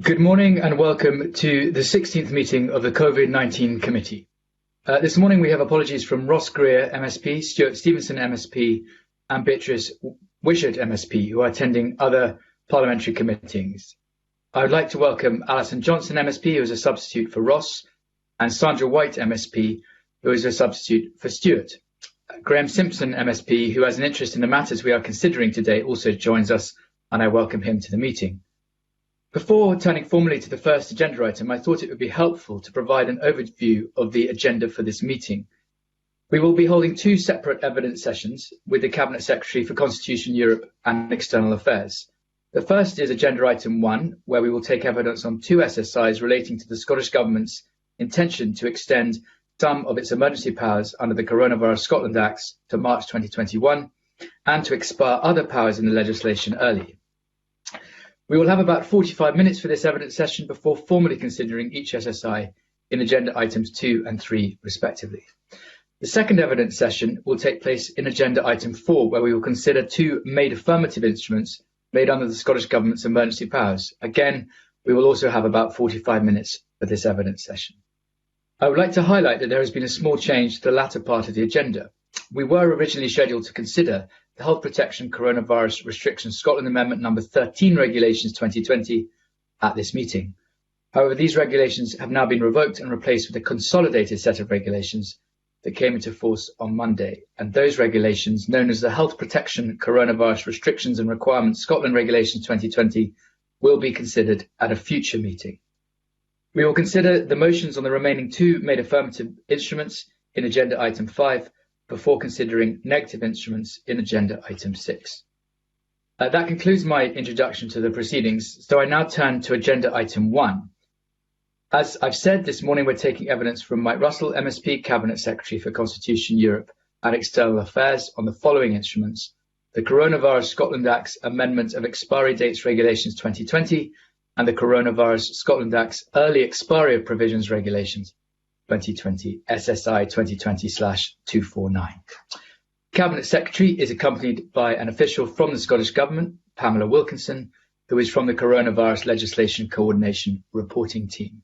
Good morning and welcome to the 16th meeting of the COVID-19 committee. This morning we have apologies from Ross Greer, MSP, Stuart Stevenson, MSP, and Beatrice Wishart, MSP, who are attending other parliamentary committees. I would like to welcome Alison Johnson, MSP, who is a substitute for Ross, and Sandra White, MSP, who is a substitute for Stuart. Graham Simpson, MSP, who has an interest in the matters we are considering today, also joins us, and I welcome him to the meeting. Before turning formally to the first agenda item, I thought it would be helpful to provide an overview of the agenda for this meeting. We will be holding two separate evidence sessions with the Cabinet Secretary for Constitution Europe and External Affairs. The first is agenda item 1, where we will take evidence on two SSIs relating to the Scottish Government's intention to extend some of its emergency powers under the Coronavirus Scotland Acts to March 2021 and to expire other powers in the legislation early. We will have about 45 minutes for this evidence session before formally considering each SSI in agenda items 2 and 3 respectively. The second evidence session will take place in agenda item 4, where we will consider two made affirmative instruments made under the Scottish Government's emergency powers. Again, we will also have about 45 minutes for this evidence session. I would like to highlight that there has been a small change to the latter part of the agenda. We were originally scheduled to consider the Health Protection Coronavirus Restrictions Scotland Amendment number 13 Regulations 2020 at this meeting. However, these regulations have now been revoked and replaced with a consolidated set of regulations that came into force on Monday. And those regulations, known as the Health Protection Coronavirus Restrictions and Requirements Scotland Regulations 2020, will be considered at a future meeting. We will consider the motions on the remaining two made affirmative instruments in agenda item 5 before considering negative instruments in agenda item 6. That concludes my introduction to the proceedings, so I now turn to agenda item 1. As I've said, this morning we're taking evidence from Mike Russell, MSP, Cabinet Secretary for Constitution Europe and External Affairs on the following instruments: the Coronavirus Scotland Act's Amendment of Expiry Dates Regulations 2020 and the Coronavirus Scotland Act's Early Expiry of Provisions Regulations 2020, SSI 2020/249. Cabinet Secretary is accompanied by an official from the Scottish Government, Pamela Wilkinson, who is from the Coronavirus Legislation Coordination Reporting Team.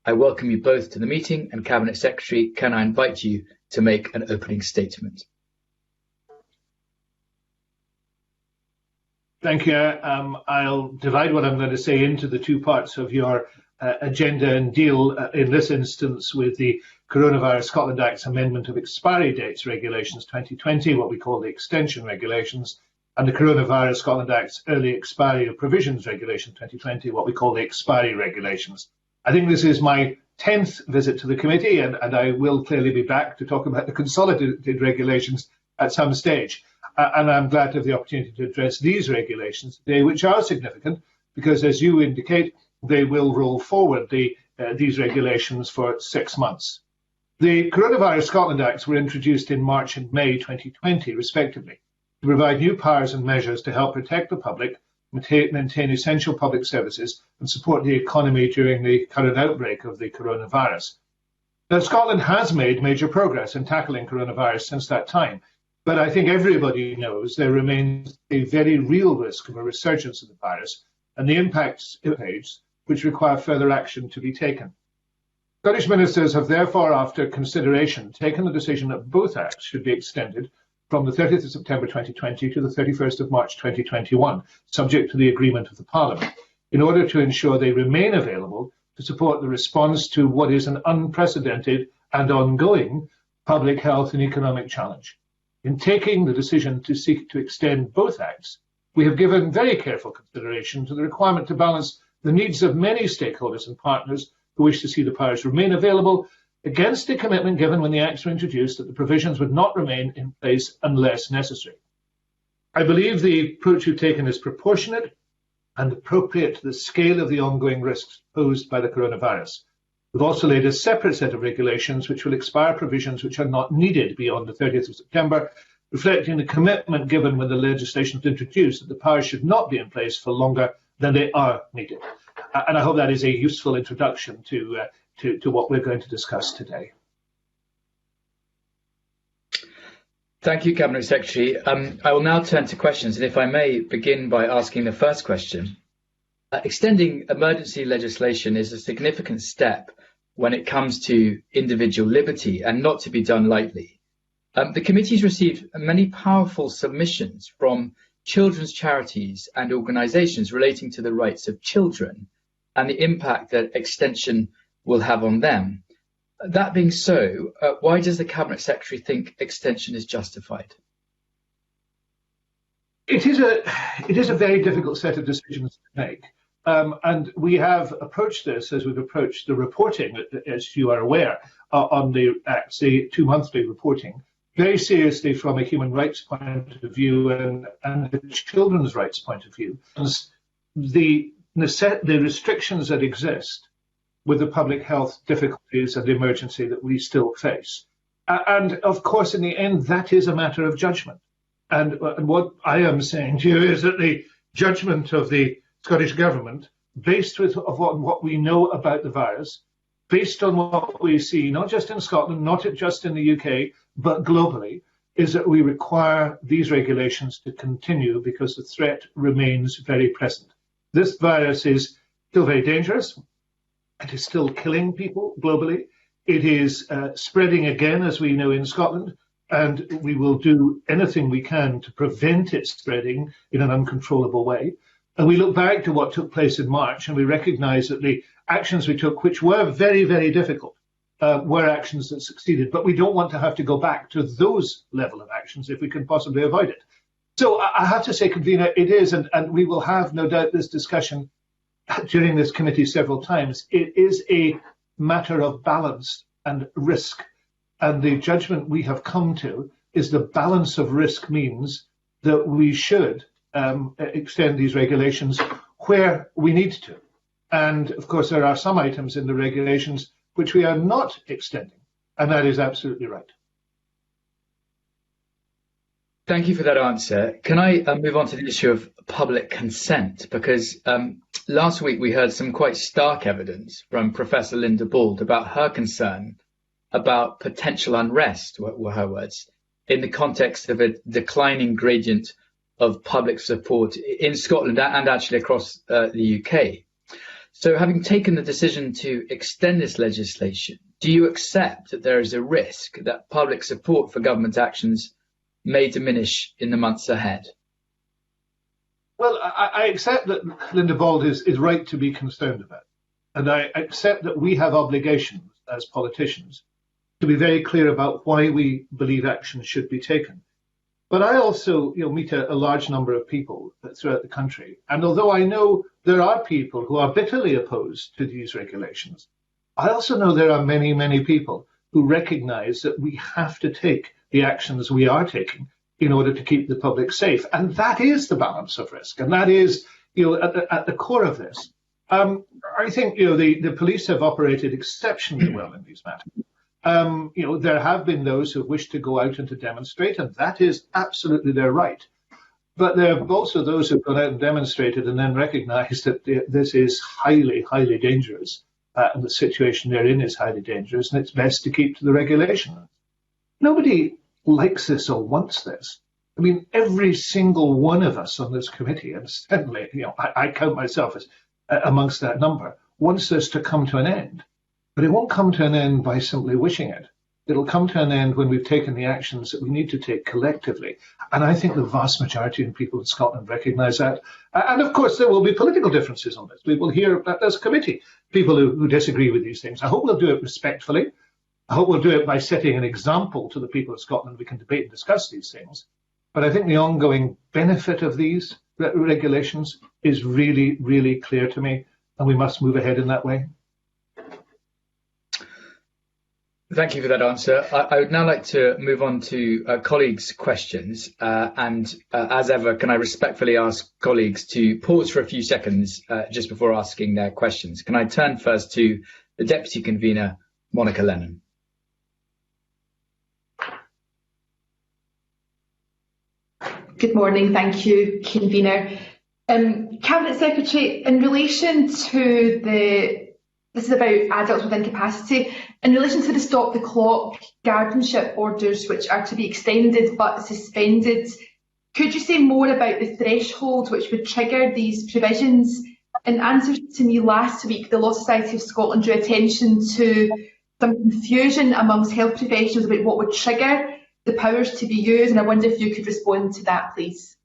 I welcome you both to the meeting, and Cabinet Secretary, can I invite you to make an opening statement? Thank you. I'll divide what I'm going to say into the two parts of your agenda and deal in this instance with the Coronavirus Scotland Act's Amendment of Expiry Dates Regulations 2020, what we call the Extension Regulations, and the Coronavirus Scotland Act's Early Expiry of Provisions Regulation 2020, what we call the Expiry Regulations. I think this is my 10th visit to the committee, and I will clearly be back to talk about the consolidated regulations at some stage. And I'm glad to have the opportunity to address these regulations today, which are significant because, as you indicate, they will roll forward these regulations for 6 months. The Coronavirus Scotland Acts were introduced in March and May 2020, respectively, to provide new powers and measures to help protect the public, maintain essential public services, and support the economy during the current outbreak of the coronavirus. Now, Scotland has made major progress in tackling coronavirus since that time, but I think everybody knows there remains a very real risk of a resurgence of the virus and the impacts which require further action to be taken. Scottish ministers have therefore, after consideration, taken the decision that both acts should be extended from the 30th of September 2020 to the 31st of March 2021, subject to the agreement of the Parliament, in order to ensure they remain available to support the response to what is an unprecedented and ongoing public health and economic challenge. In taking the decision to seek to extend both acts, we have given very careful consideration to the requirement to balance the needs of many stakeholders and partners who wish to see the powers remain available against the commitment given when the acts were introduced that the provisions would not remain in place unless necessary. I believe the approach you've taken is proportionate and appropriate to the scale of the ongoing risks posed by the coronavirus. We've also laid a separate set of regulations which will expire provisions which are not needed beyond the 30th of September, reflecting the commitment given when the legislation was introduced that the powers should not be in place for longer than they are needed. And I hope that is a useful introduction to what we're going to discuss today. Thank you, Cabinet Secretary. I will now turn to questions, and if I may begin by asking the first question. Extending emergency legislation is a significant step when it comes to individual liberty and not to be done lightly. The committee's received many powerful submissions from children's charities and organisations relating to the rights of children and the impact that extension will have on them. That being so, why does the Cabinet Secretary think extension is justified? It is a very difficult set of decisions to make. And we have approached this as we've approached the reporting, as you are aware, on the Acts, the 2 monthly reporting, very seriously from a human rights point of view and a children's rights point of view. The restrictions that exist with the public health difficulties and the emergency that we still face. And of course, in the end, that is a matter of judgment. And what I am saying to you is that the judgment of the Scottish Government, based on what we know about the virus, based on what we see, not just in Scotland, not just in the UK, but globally, is that we require these regulations to continue because the threat remains very present. This virus is still very dangerous. It is still killing people globally. It is spreading again, as we know, in Scotland, and we will do anything we can to prevent it spreading in an uncontrollable way. And we look back to what took place in March, and we recognise that the actions we took, which were very, very difficult, were actions that succeeded. But we don't want to have to go back to those level of actions if we can possibly avoid it. So I have to say, Convener, it is, and we will have no doubt this discussion during this committee several times. It is a matter of balance and risk. And the judgment we have come to is the balance of risk means that we should extend these regulations where we need to. And of course, there are some items in the regulations which we are not extending, and that is absolutely right. Thank you for that answer. Can I move on to the issue of public consent? Because last week we heard some quite stark evidence from Professor Linda Bald about her concern about potential unrest, were her words, in the context of a declining gradient of public support in Scotland and actually across the UK. So having taken the decision to extend this legislation, do you accept that there is a risk that public support for government actions may diminish in the months ahead? Well, I accept that Linda Bald is right to be concerned about. And I accept that we have obligations as politicians to be very clear about why we believe action should be taken. But I also meet a large number of people throughout the country. And although I know there are people who are bitterly opposed to these regulations, I also know there are many, many people who recognise that we have to take the actions we are taking in order to keep the public safe. And that is the balance of risk. And that is at the core of this. I think the police have operated exceptionally well in these matters. There have been those who wish to go out and to demonstrate, and that is absolutely their right. But there are also those who've gone out and demonstrated and then recognised that this is highly, highly dangerous, and the situation they're in is highly dangerous, and it's best to keep to the regulation. Nobody likes this or wants this. I mean, every single one of us on this committee, and certainly, I count myself as amongst that number, wants this to come to an end. But it won't come to an end by simply wishing it. It'll come to an end when we've taken the actions that we need to take collectively. And I think the vast majority of people in Scotland recognise that. And of course, there will be political differences on this. We will hear as a committee people who disagree with these things. I hope we'll do it respectfully. I hope we'll do it by setting an example to the people of Scotland. We can debate and discuss these things. But I think the ongoing benefit of these regulations is really, really clear to me. And we must move ahead in that way. Thank you for that answer. I would now like to move on to colleagues' questions. As ever, can I respectfully ask colleagues to pause for a few seconds just before asking their questions? Can I turn first to the Deputy Convener, Monica Lennon? Good morning. Thank you, Convener. Cabinet Secretary, in relation to this is about adults with incapacity. In relation to the stop the clock guardianship orders, which are to be extended but suspended, could you say more about the threshold which would trigger these provisions? In answer to me last week, the Law Society of Scotland drew attention to some confusion amongst health professionals about what would trigger the powers to be used, and I wonder if you could respond to that, please.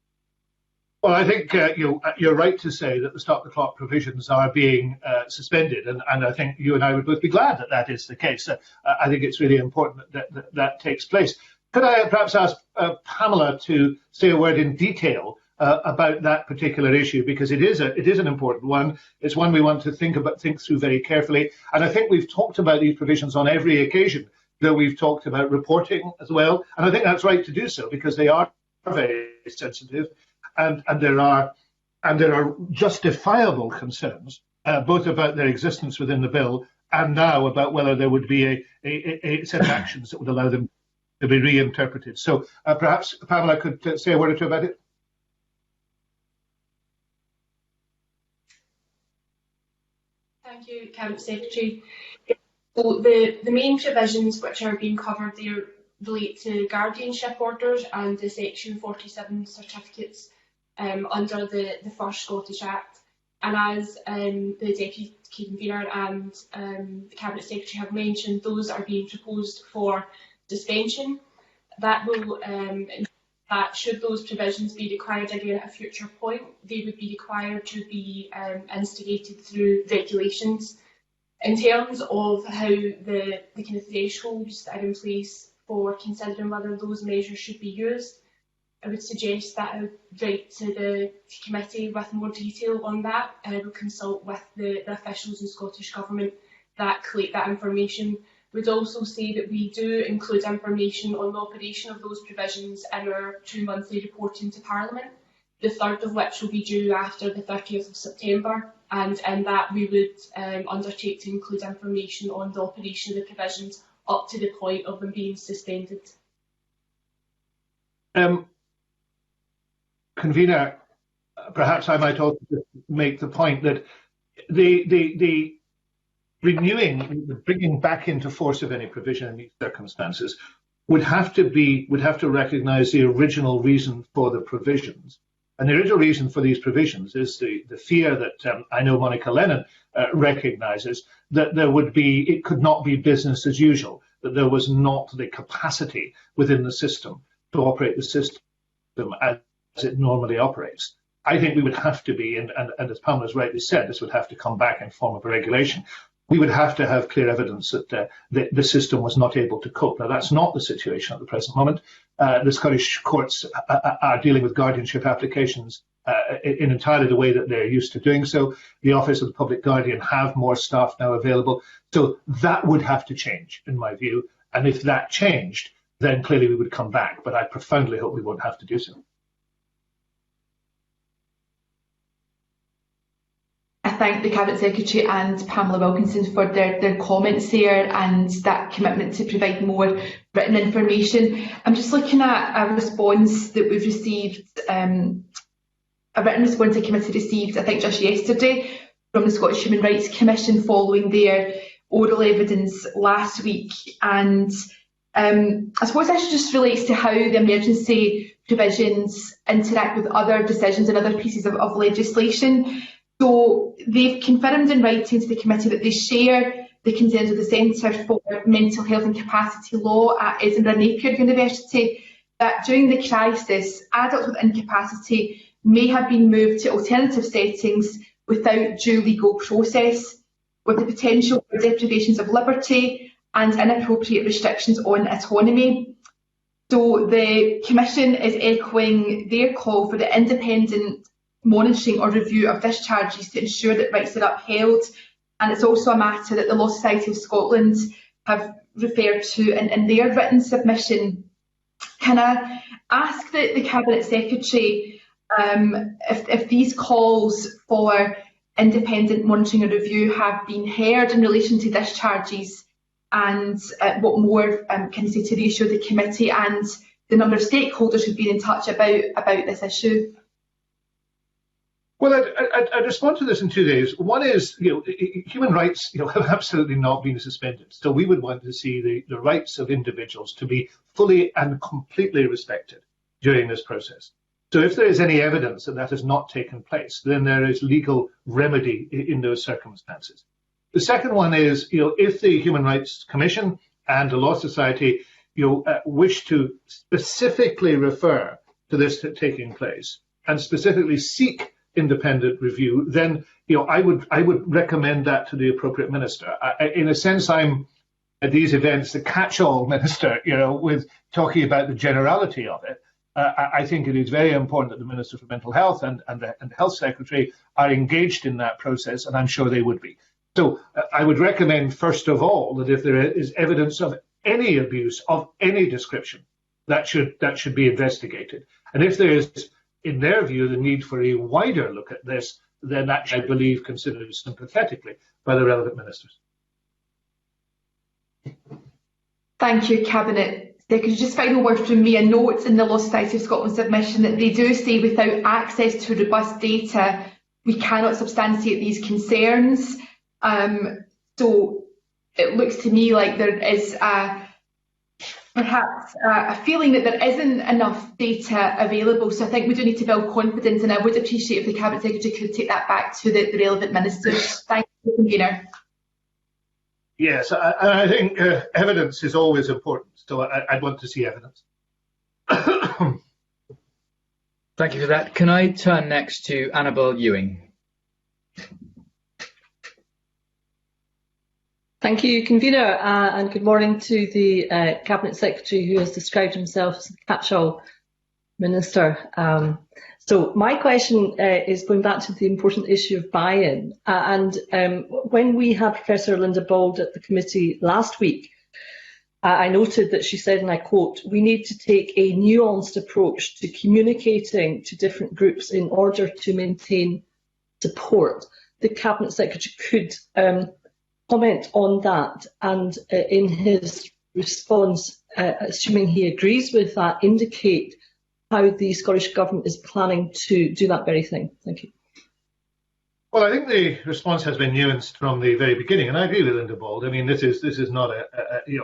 Well, I think you're right to say that the stop the clock provisions are being suspended, and I think you and I would both be glad that that is the case. I think it's really important that takes place. Could I perhaps ask Pamela to say a word in detail about that particular issue, because it is an important one. It's one we want to think through very carefully, and I think we've talked about these provisions on every occasion. Though we've talked about reporting as well, and I think that's right to do so because they are very sensitive. And there are justifiable concerns both about their existence within the bill and now about whether there would be a set of actions that would allow them to be reinterpreted. So perhaps Pamela could say a word or two about it. Thank you, Cabinet Secretary. So the main provisions which are being covered there relate to guardianship orders and the Section 47 certificates under the First Scottish Act. And as the Deputy Convener and the Cabinet Secretary have mentioned, those are being proposed for suspension. That will that should those provisions be required again at a future point, they would be required to be instigated through regulations. In terms of how the kind of thresholds that are in place for considering whether those measures should be used, I would suggest that I would write to the committee with more detail on that. I will consult with the officials in Scottish Government that collect that information. I would also say that we do include information on the operation of those provisions in our 2 monthly reporting to Parliament, the third of which will be due after the 30th of September. And in that we would undertake to include information on the operation of the provisions up to the point of them being suspended. Convener, perhaps I might also make the point that the renewing, the bringing back into force of any provision in these circumstances would have to recognise the original reason for the provisions. And the original reason for these provisions is the fear that I know Monica Lennon recognises, that it could not be business as usual, that there was not the capacity within the system to operate the system as it normally operates. I think we would have to be, and as Pamela's rightly said, this would have to come back in form of a regulation. We would have to have clear evidence that the system was not able to cope. Now, that's not the situation at the present moment. The Scottish courts are dealing with guardianship applications in entirely the way that they're used to doing so. The Office of the Public Guardian have more staff now available. So that would have to change, in my view. And if that changed, then clearly we would come back. But I profoundly hope we won't have to do so. I thank the Cabinet Secretary and Pamela Wilkinson for their comments there and that commitment to provide more written information. I'm just looking at a response that we've received, a written response the committee received, I think just yesterday, from the Scottish Human Rights Commission following their oral evidence last week. And I suppose this just relates to how the emergency provisions interact with other decisions and other pieces of legislation. So they've confirmed in writing to the committee that they share the concerns of the Centre for Mental Health and Capacity Law at Edinburgh Napier University, that during the crisis, adults with incapacity may have been moved to alternative settings without due legal process, with the potential for deprivations of liberty and inappropriate restrictions on autonomy. So the Commission is echoing their call for the independent monitoring or review of discharges to ensure that rights are upheld, and it's also a matter that the Law Society of Scotland have referred to in their written submission. Can I ask the Cabinet Secretary if these calls for independent monitoring or review have been heard in relation to discharges, and what more can you say to reassure the committee and the number of stakeholders who've been in touch about this issue? Well, I'd respond to this in 2 days. One is, human rights, have absolutely not been suspended. So we would want to see the rights of individuals to be fully and completely respected during this process. So if there is any evidence that that has not taken place, then there is legal remedy in those circumstances. The second one is, if the Human Rights Commission and the Law Society, wish to specifically refer to this taking place and specifically seek independent review, then I would recommend that to the appropriate minister. In a sense, I'm at these events the catch-all minister, with talking about the generality of it. I think it is very important that the Minister for Mental Health and the Health Secretary are engaged in that process, and I'm sure they would be. So I would recommend, first of all, that if there is evidence of any abuse of any description, that should be investigated. And if there is, in their view, the need for a wider look at this, then that should, I believe, considered sympathetically by the relevant ministers. Thank you, Cabinet Secretary. Just final word from me. A note in the Law Society of Scotland submission that they do say without access to robust data, we cannot substantiate these concerns. So it looks to me like there is perhaps a feeling that there isn't enough data available. So I think we do need to build confidence, and I would appreciate if the Cabinet Secretary could take that back to the relevant ministers. Thank you, Convener. Yes, I think evidence is always important, so I'd want to see evidence. Thank you for that. Can I turn next to Annabel Ewing? Thank you, Convener, and good morning to the Cabinet Secretary, who has described himself as a catch-all minister. So my question is going back to the important issue of buy-in. When we had Professor Linda Bald at the committee last week, I noted that she said, and I quote, "We need to take a nuanced approach to communicating to different groups in order to maintain support." The Cabinet Secretary could comment on that, and in his response, assuming he agrees with that, indicate how the Scottish Government is planning to do that very thing. Thank you. Well, I think the response has been nuanced from the very beginning, and I agree with Linda Bald. I mean, this is not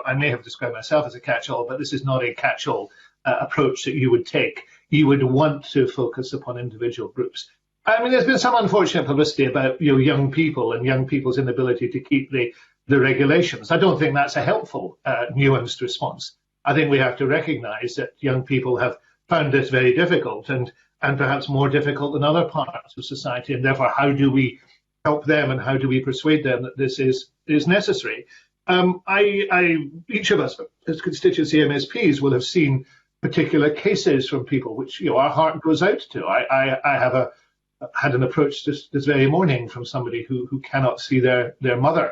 I may have described myself as a catch-all, but this is not a catch-all approach that you would take. You would want to focus upon individual groups. I mean, there's been some unfortunate publicity about young people and young people's inability to keep the regulations. I don't think that's a helpful nuanced response. I think we have to recognise that young people have found this very difficult and perhaps more difficult than other parts of society, and therefore how do we help them and how do we persuade them that this is necessary? Each of us as constituency MSPs will have seen particular cases from people which our heart goes out to. I have had an approach this very morning from somebody who cannot see their mother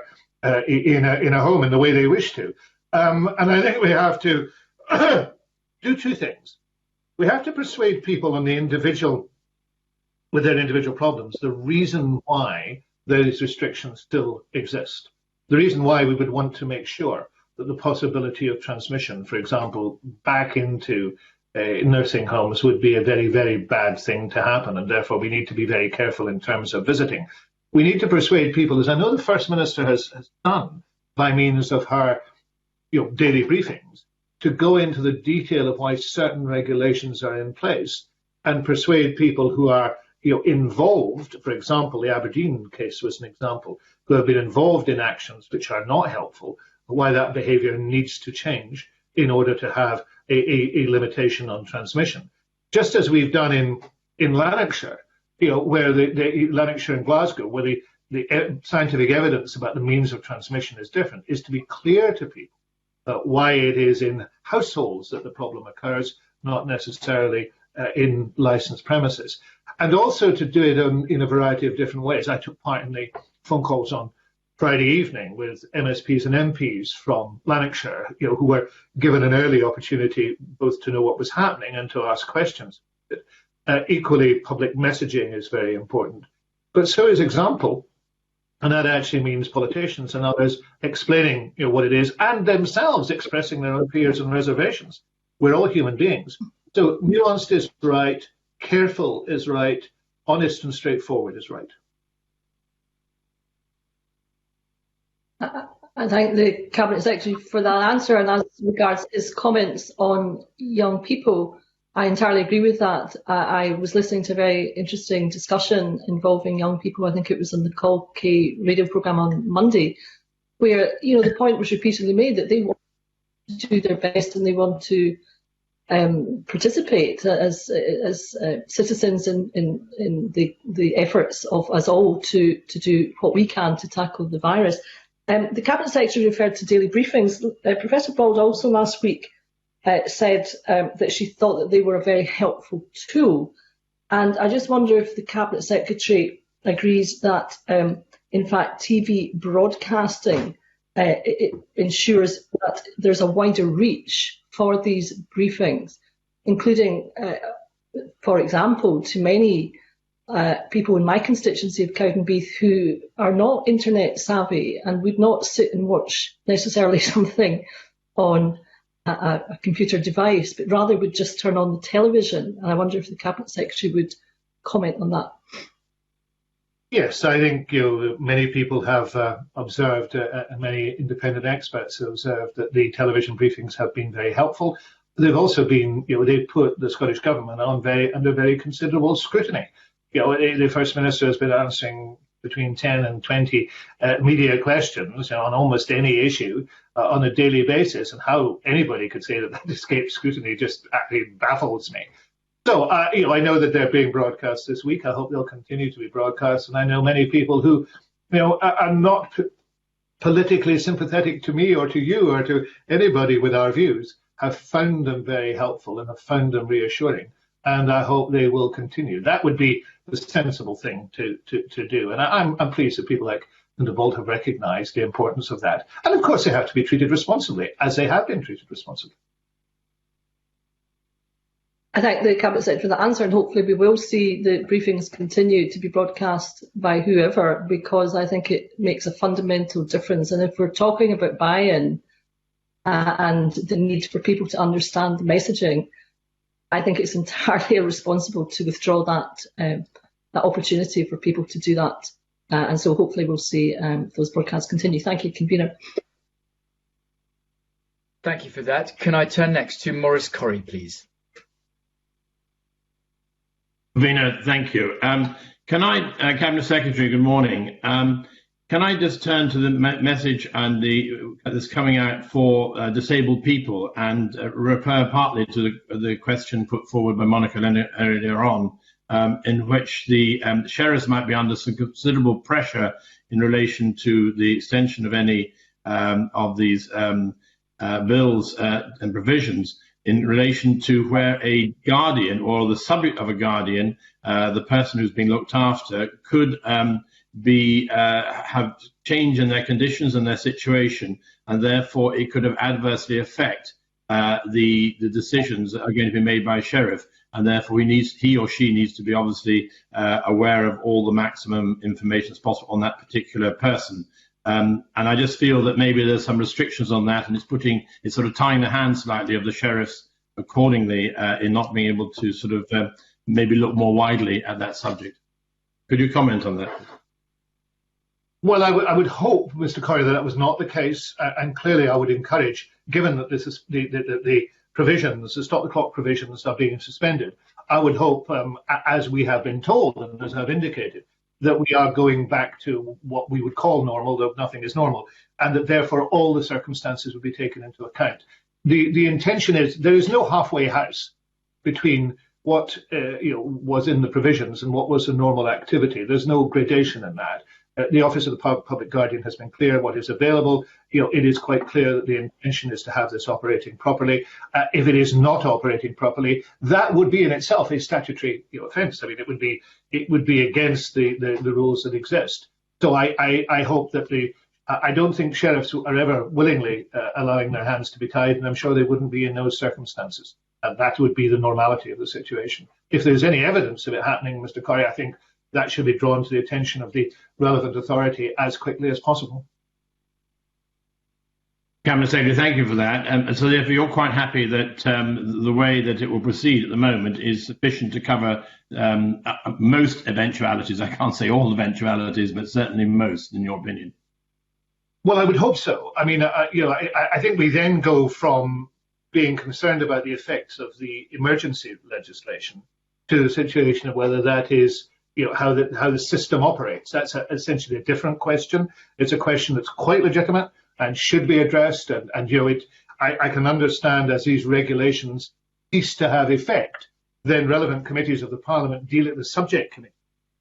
in a home in the way they wish to, and I think we have to do two things. We have to persuade people on the individual, with their individual problems, the reason why those restrictions still exist. The reason why we would want to make sure that the possibility of transmission, for example, back into nursing homes would be a very, very bad thing to happen, and therefore we need to be very careful in terms of visiting. We need to persuade people, as I know the First Minister has done by means of her daily briefings, to go into the detail of why certain regulations are in place and persuade people who are involved. For example, the Aberdeen case was an example, who have been involved in actions which are not helpful, why that behaviour needs to change in order to have a limitation on transmission. Just as we've done in Lanarkshire, where the Lanarkshire and Glasgow, where the scientific evidence about the means of transmission is different, is to be clear to people why it is in households that the problem occurs, not necessarily in licensed premises. And also to do it in a variety of different ways. I took part in the phone calls on Friday evening with MSPs and MPs from Lanarkshire, who were given an early opportunity both to know what was happening and to ask questions. Equally, public messaging is very important. But so is example. And that actually means politicians and others explaining what it is and themselves expressing their own fears and reservations. We're all human beings. So nuanced is right, careful is right, honest and straightforward is right. I thank the Cabinet Secretary for that answer, and as regards his comments on young people, I entirely agree with that. I was listening to a very interesting discussion involving young people. I think it was on the Call K radio programme on Monday, where the point was repeatedly made that they want to do their best and they want to participate as citizens in the efforts of us all to do what we can to tackle the virus. The Cabinet Secretary referred to daily briefings. Professor Bald also last week said that she thought that they were a very helpful tool. And I just wonder if the Cabinet Secretary agrees that, in fact, TV broadcasting it ensures that there's a wider reach for these briefings, including, for example, to many people in my constituency of Cowdenbeath who are not internet savvy and would not sit and watch necessarily something on a computer device, but rather would just turn on the television. And I wonder if the Cabinet Secretary would comment on that. Yes, I think many people have observed, and many independent experts have observed that the television briefings have been very helpful. They've also been, they've put the Scottish Government under very considerable scrutiny. The First Minister has been answering between 10 and 20 media questions on almost any issue on a daily basis, and how anybody could say that escapes scrutiny just actually baffles me. So, I know that they're being broadcast this week. I hope they'll continue to be broadcast. And I know many people who, are not politically sympathetic to me or to you or to anybody with our views, have found them very helpful and have found them reassuring. And I hope they will continue. That would be the sensible thing to do. And I'm pleased that people like Linda Bolt have recognised the importance of that. And of course, they have to be treated responsibly, as they have been treated responsibly. I thank the Cabinet Secretary for that answer, and hopefully we will see the briefings continue to be broadcast by whoever, because I think it makes a fundamental difference. And if we're talking about buy-in and the need for people to understand the messaging, I think it's entirely irresponsible to withdraw that opportunity for people to do that. And so hopefully we'll see those broadcasts continue. Thank you, Convener. Thank you for that. Can I turn next to Maurice Corrie, please? Convener, thank you. Can I, Cabinet Secretary, good morning. Can I just turn to the message and that's coming out for disabled people and refer partly to the question put forward by Monica earlier on, in which the sheriffs might be under some considerable pressure in relation to the extension of any of these bills and provisions in relation to where a guardian or the subject of a guardian, the person who's being looked after, could have change in their conditions and their situation, and therefore it could have adversely affect the decisions that are going to be made by a sheriff, and therefore he or she needs to be obviously aware of all the maximum information that's possible on that particular person. And I just feel that maybe there's some restrictions on that, and it's sort of tying the hands slightly of the sheriffs accordingly in not being able to sort of maybe look more widely at that subject. Could you comment on that? Well, I would hope, Mr. Corrie, that was not the case, and clearly I would encourage, given that this is the provisions, the stop the clock provisions are being suspended, I would hope, as we have been told and as I've indicated, that we are going back to what we would call normal, though nothing is normal, and that therefore all the circumstances would be taken into account. The intention is there is no halfway house between what was in the provisions and what was a normal activity. There's no gradation in that. The Office of the Public Guardian has been clear what is available. It is quite clear that the intention is to have this operating properly. If it is not operating properly, that would be in itself a statutory offence. I mean, it would be against the rules that exist. So I hope that I don't think sheriffs are ever willingly allowing their hands to be tied, and I'm sure they wouldn't be in those circumstances. And that would be the normality of the situation. If there's any evidence of it happening, Mr. Corrie, I think that should be drawn to the attention of the relevant authority as quickly as possible. Cabinet Secretary, thank you for that. And so therefore you're quite happy that the way that it will proceed at the moment is sufficient to cover most eventualities. I can't say all eventualities, but certainly most, in your opinion. Well, I would hope so. I mean, I think we then go from being concerned about the effects of the emergency legislation to the situation of whether that is, how the system operates. That's essentially a different question. It's a question that's quite legitimate and should be addressed. And I can understand, as these regulations cease to have effect, then relevant committees of the Parliament dealing with the subject committee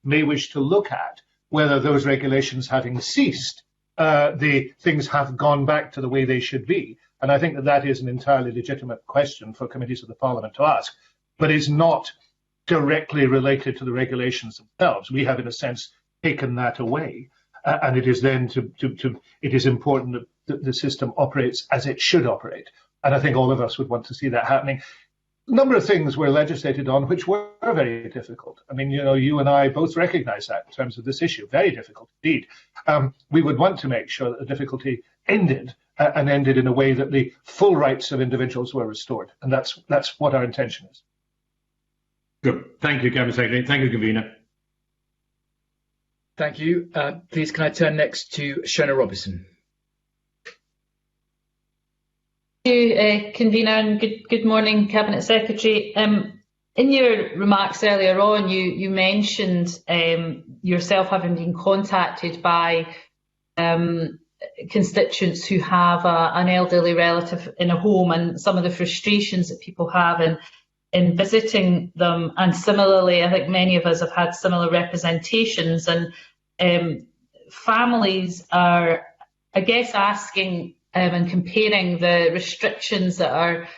may wish to look at whether those regulations having ceased, the things have gone back to the way they should be. And I think that that is an entirely legitimate question for committees of the Parliament to ask, but is not directly related to the regulations themselves. We have, in a sense, taken that away. And it is then it is important that the system operates as it should operate. And I think all of us would want to see that happening. A number of things were legislated on which were very difficult. I mean, you and I both recognise that in terms of this issue, very difficult indeed. We would want to make sure that the difficulty ended and ended in a way that the full rights of individuals were restored. And that's what our intention is. Good. Thank you, Cabinet Secretary. Thank you, Convener. Thank you. Please, can I turn next to Shona Robertson? Thank you, Convener, and good morning, Cabinet Secretary. In your remarks earlier on, you mentioned yourself having been contacted by constituents who have an elderly relative in a home and some of the frustrations that people have in visiting them. And similarly, I think many of us have had similar representations, and families are, I guess, asking and comparing the restrictions that are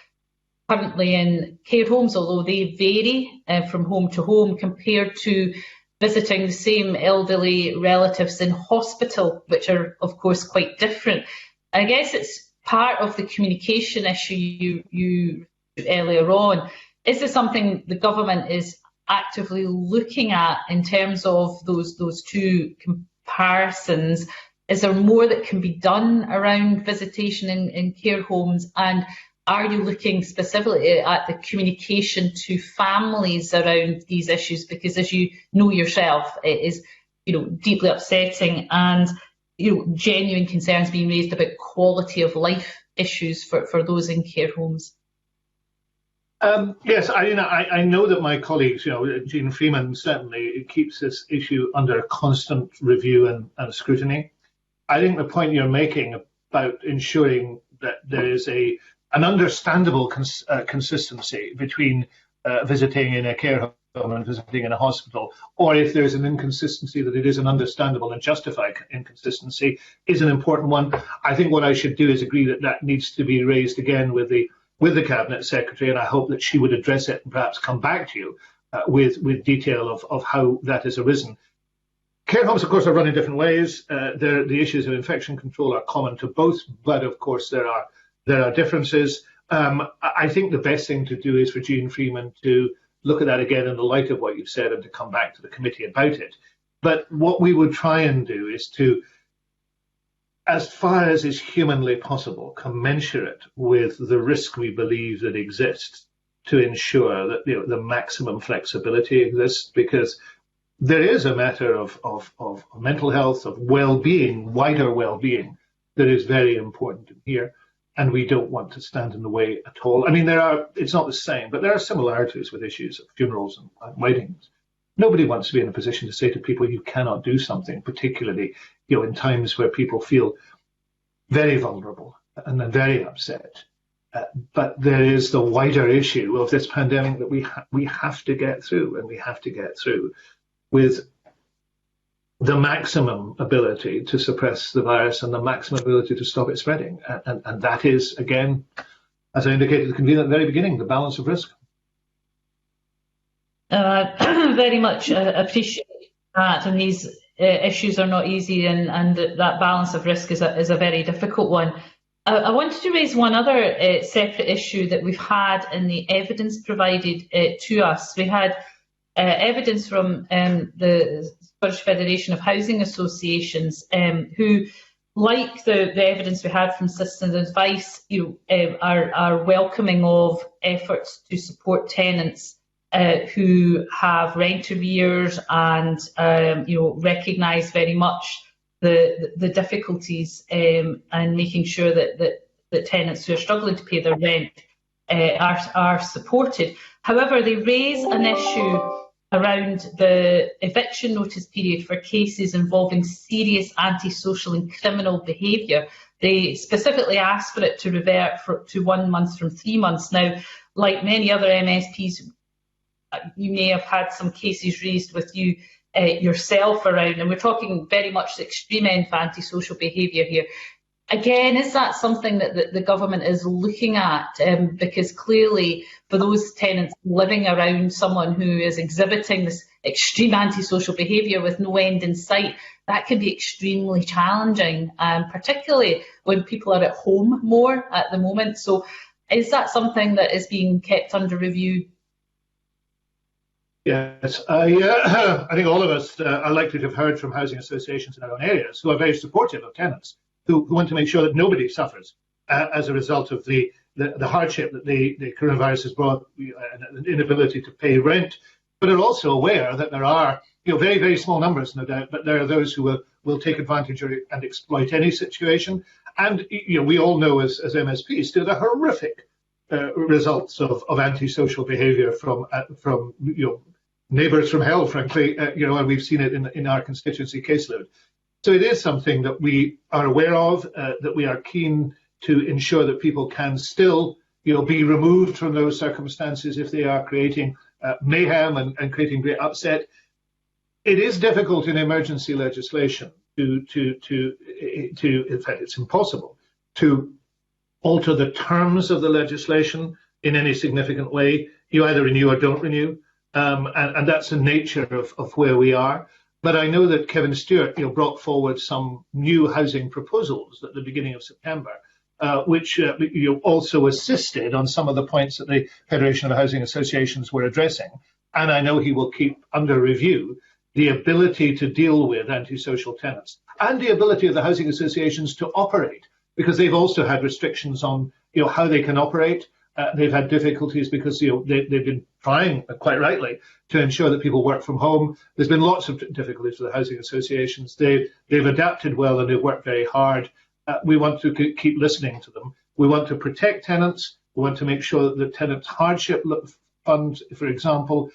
currently in care homes, although they vary from home to home, compared to visiting the same elderly relatives in hospital, which are, of course, quite different. I guess it's part of the communication issue you earlier on. Is this something the government is actively looking at in terms of those two comparisons? Is there more that can be done around visitation in care homes? And are you looking specifically at the communication to families around these issues? Because, as you know yourself, it is deeply upsetting, and genuine concerns being raised about quality of life issues for those in care homes. Yes, I know that my colleagues, Jean Freeman certainly keeps this issue under constant review and scrutiny. I think the point you're making about ensuring that there is an understandable consistency between visiting in a care home and visiting in a hospital, or if there's an inconsistency, that it is an understandable and justified inconsistency, is an important one. I think what I should do is agree that needs to be raised again with the Cabinet Secretary, and I hope that she would address it and perhaps come back to you with detail of how that has arisen. Care homes, of course, are run in different ways. The issues of infection control are common to both, but of course there are differences. I think the best thing to do is for Jean Freeman to look at that again in the light of what you've said and to come back to the committee about it. But what we would try and do is to, as far as is humanly possible, commensurate with the risk we believe that exists, to ensure that the maximum flexibility exists, because there is a matter of mental health, of well-being, wider well-being, that is very important here, and we don't want to stand in the way at all. I mean, it's not the same, but there are similarities with issues of funerals and weddings. Nobody wants to be in a position to say to people, you cannot do something, particularly in times where people feel very vulnerable and then very upset. But there is the wider issue of this pandemic that we have to get through, and we have to get through with the maximum ability to suppress the virus and the maximum ability to stop it spreading. And that is, again, as I indicated to the convener at the very beginning, the balance of risk. Very much appreciate that, and these issues are not easy, and that balance of risk is a very difficult one. I wanted to raise one other separate issue that we've had in the evidence provided to us. We had evidence from the Scottish Federation of Housing Associations, who, like the evidence we had from Citizens Advice, are welcoming of efforts to support tenants who have rent arrears, and recognise very much the difficulties and making sure that tenants who are struggling to pay their rent are supported. However, they raise an issue around the eviction notice period for cases involving serious antisocial and criminal behaviour. They specifically asked for it to revert to 1 month from 3 months. Now, like many other MSPs, you may have had some cases raised with you yourself around, and we're talking very much the extreme end of antisocial behaviour here. Again, is that something that the government is looking at? Because clearly, for those tenants living around someone who is exhibiting this extreme antisocial behaviour with no end in sight, that can be extremely challenging, particularly when people are at home more at the moment. So is that something that is being kept under review? Yes, I think all of us are likely to have heard from housing associations in our own areas who are very supportive of tenants, who want to make sure that nobody suffers as a result of the hardship that the coronavirus has brought, an inability to pay rent, but are also aware that there are very, very small numbers, no doubt, but there are those who will take advantage and exploit any situation. And we all know as MSPs the horrific results of antisocial behaviour from neighbours from hell, frankly, and we've seen it in our constituency caseload. So it is something that we are aware of, that we are keen to ensure that people can still, be removed from those circumstances if they are creating mayhem and creating great upset. It is difficult in emergency legislation to in fact, it's impossible to alter the terms of the legislation in any significant way. You either renew or don't renew, and that's the nature of where we are. But I know that Kevin Stewart brought forward some new housing proposals at the beginning of September, which also assisted on some of the points that the Federation of Housing Associations were addressing. And I know he will keep under review the ability to deal with antisocial tenants and the ability of the housing associations to operate, because they've also had restrictions on how they can operate. They've had difficulties because they've been trying, quite rightly, to ensure that people work from home. There's been lots of difficulties for the housing associations. They've adapted well and they've worked very hard. We want to keep listening to them. We want to protect tenants. We want to make sure that the tenants' hardship fund, for example,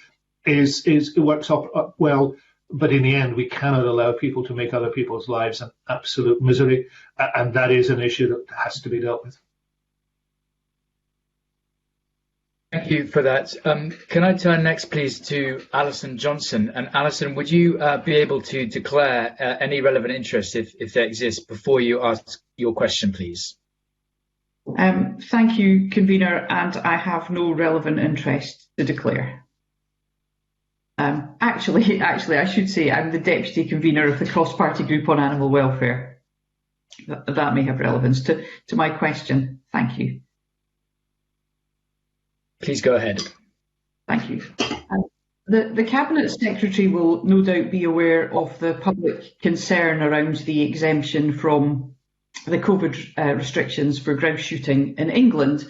works up well. But in the end, we cannot allow people to make other people's lives an absolute misery, and that is an issue that has to be dealt with. Thank you for that. Can I turn next, please, to Alison Johnson? And Alison, would you be able to declare any relevant interest, if there exists, before you ask your question, please? Thank you, Convener, and I have no relevant interest to declare. Actually, I should say I'm the Deputy Convener of the Cross-Party Group on Animal Welfare. That may have relevance to my question. Thank you. Please go ahead. Thank you. The Cabinet Secretary will no doubt be aware of the public concern around the exemption from the COVID restrictions for grouse shooting in England.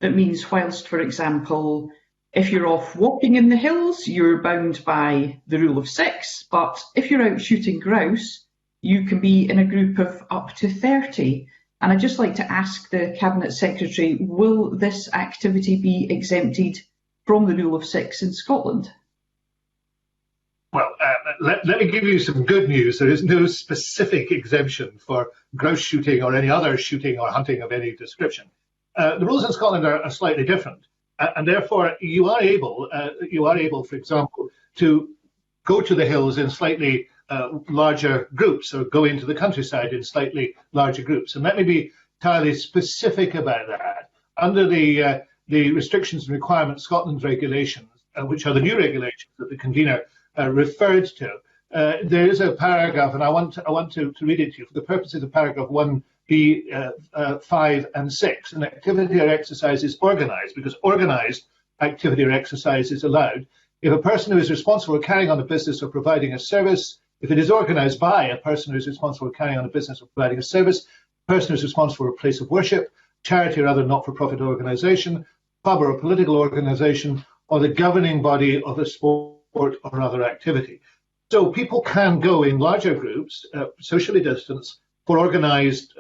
That means whilst, for example, if you're off walking in the hills, you're bound by the rule of 6, but if you're out shooting grouse, you can be in a group of up to 30. And I'd just like to ask the Cabinet Secretary, will this activity be exempted from the rule of 6 in Scotland? Well, let me give you some good news. There is no specific exemption for grouse shooting or any other shooting or hunting of any description. The rules in Scotland are slightly different. And therefore, you are able, for example, to go to the hills in slightly larger groups, or go into the countryside in slightly larger groups. And let me be entirely specific about that. Under the restrictions and requirements Scotland's regulations, which are the new regulations that the convener referred to, there is a paragraph, and I want to read it to you for the purposes of paragraph 1. 5 and 6. An activity or exercise is organised, because organised activity or exercise is allowed if a person who is responsible for carrying on a business or providing a service, if it is organised by a person who is responsible for carrying on a business or providing a service, a person who is responsible for a place of worship, charity or other not-for-profit organisation, pub or a political organisation, or the governing body of a sport or other activity. So people can go in larger groups, socially distanced, for organised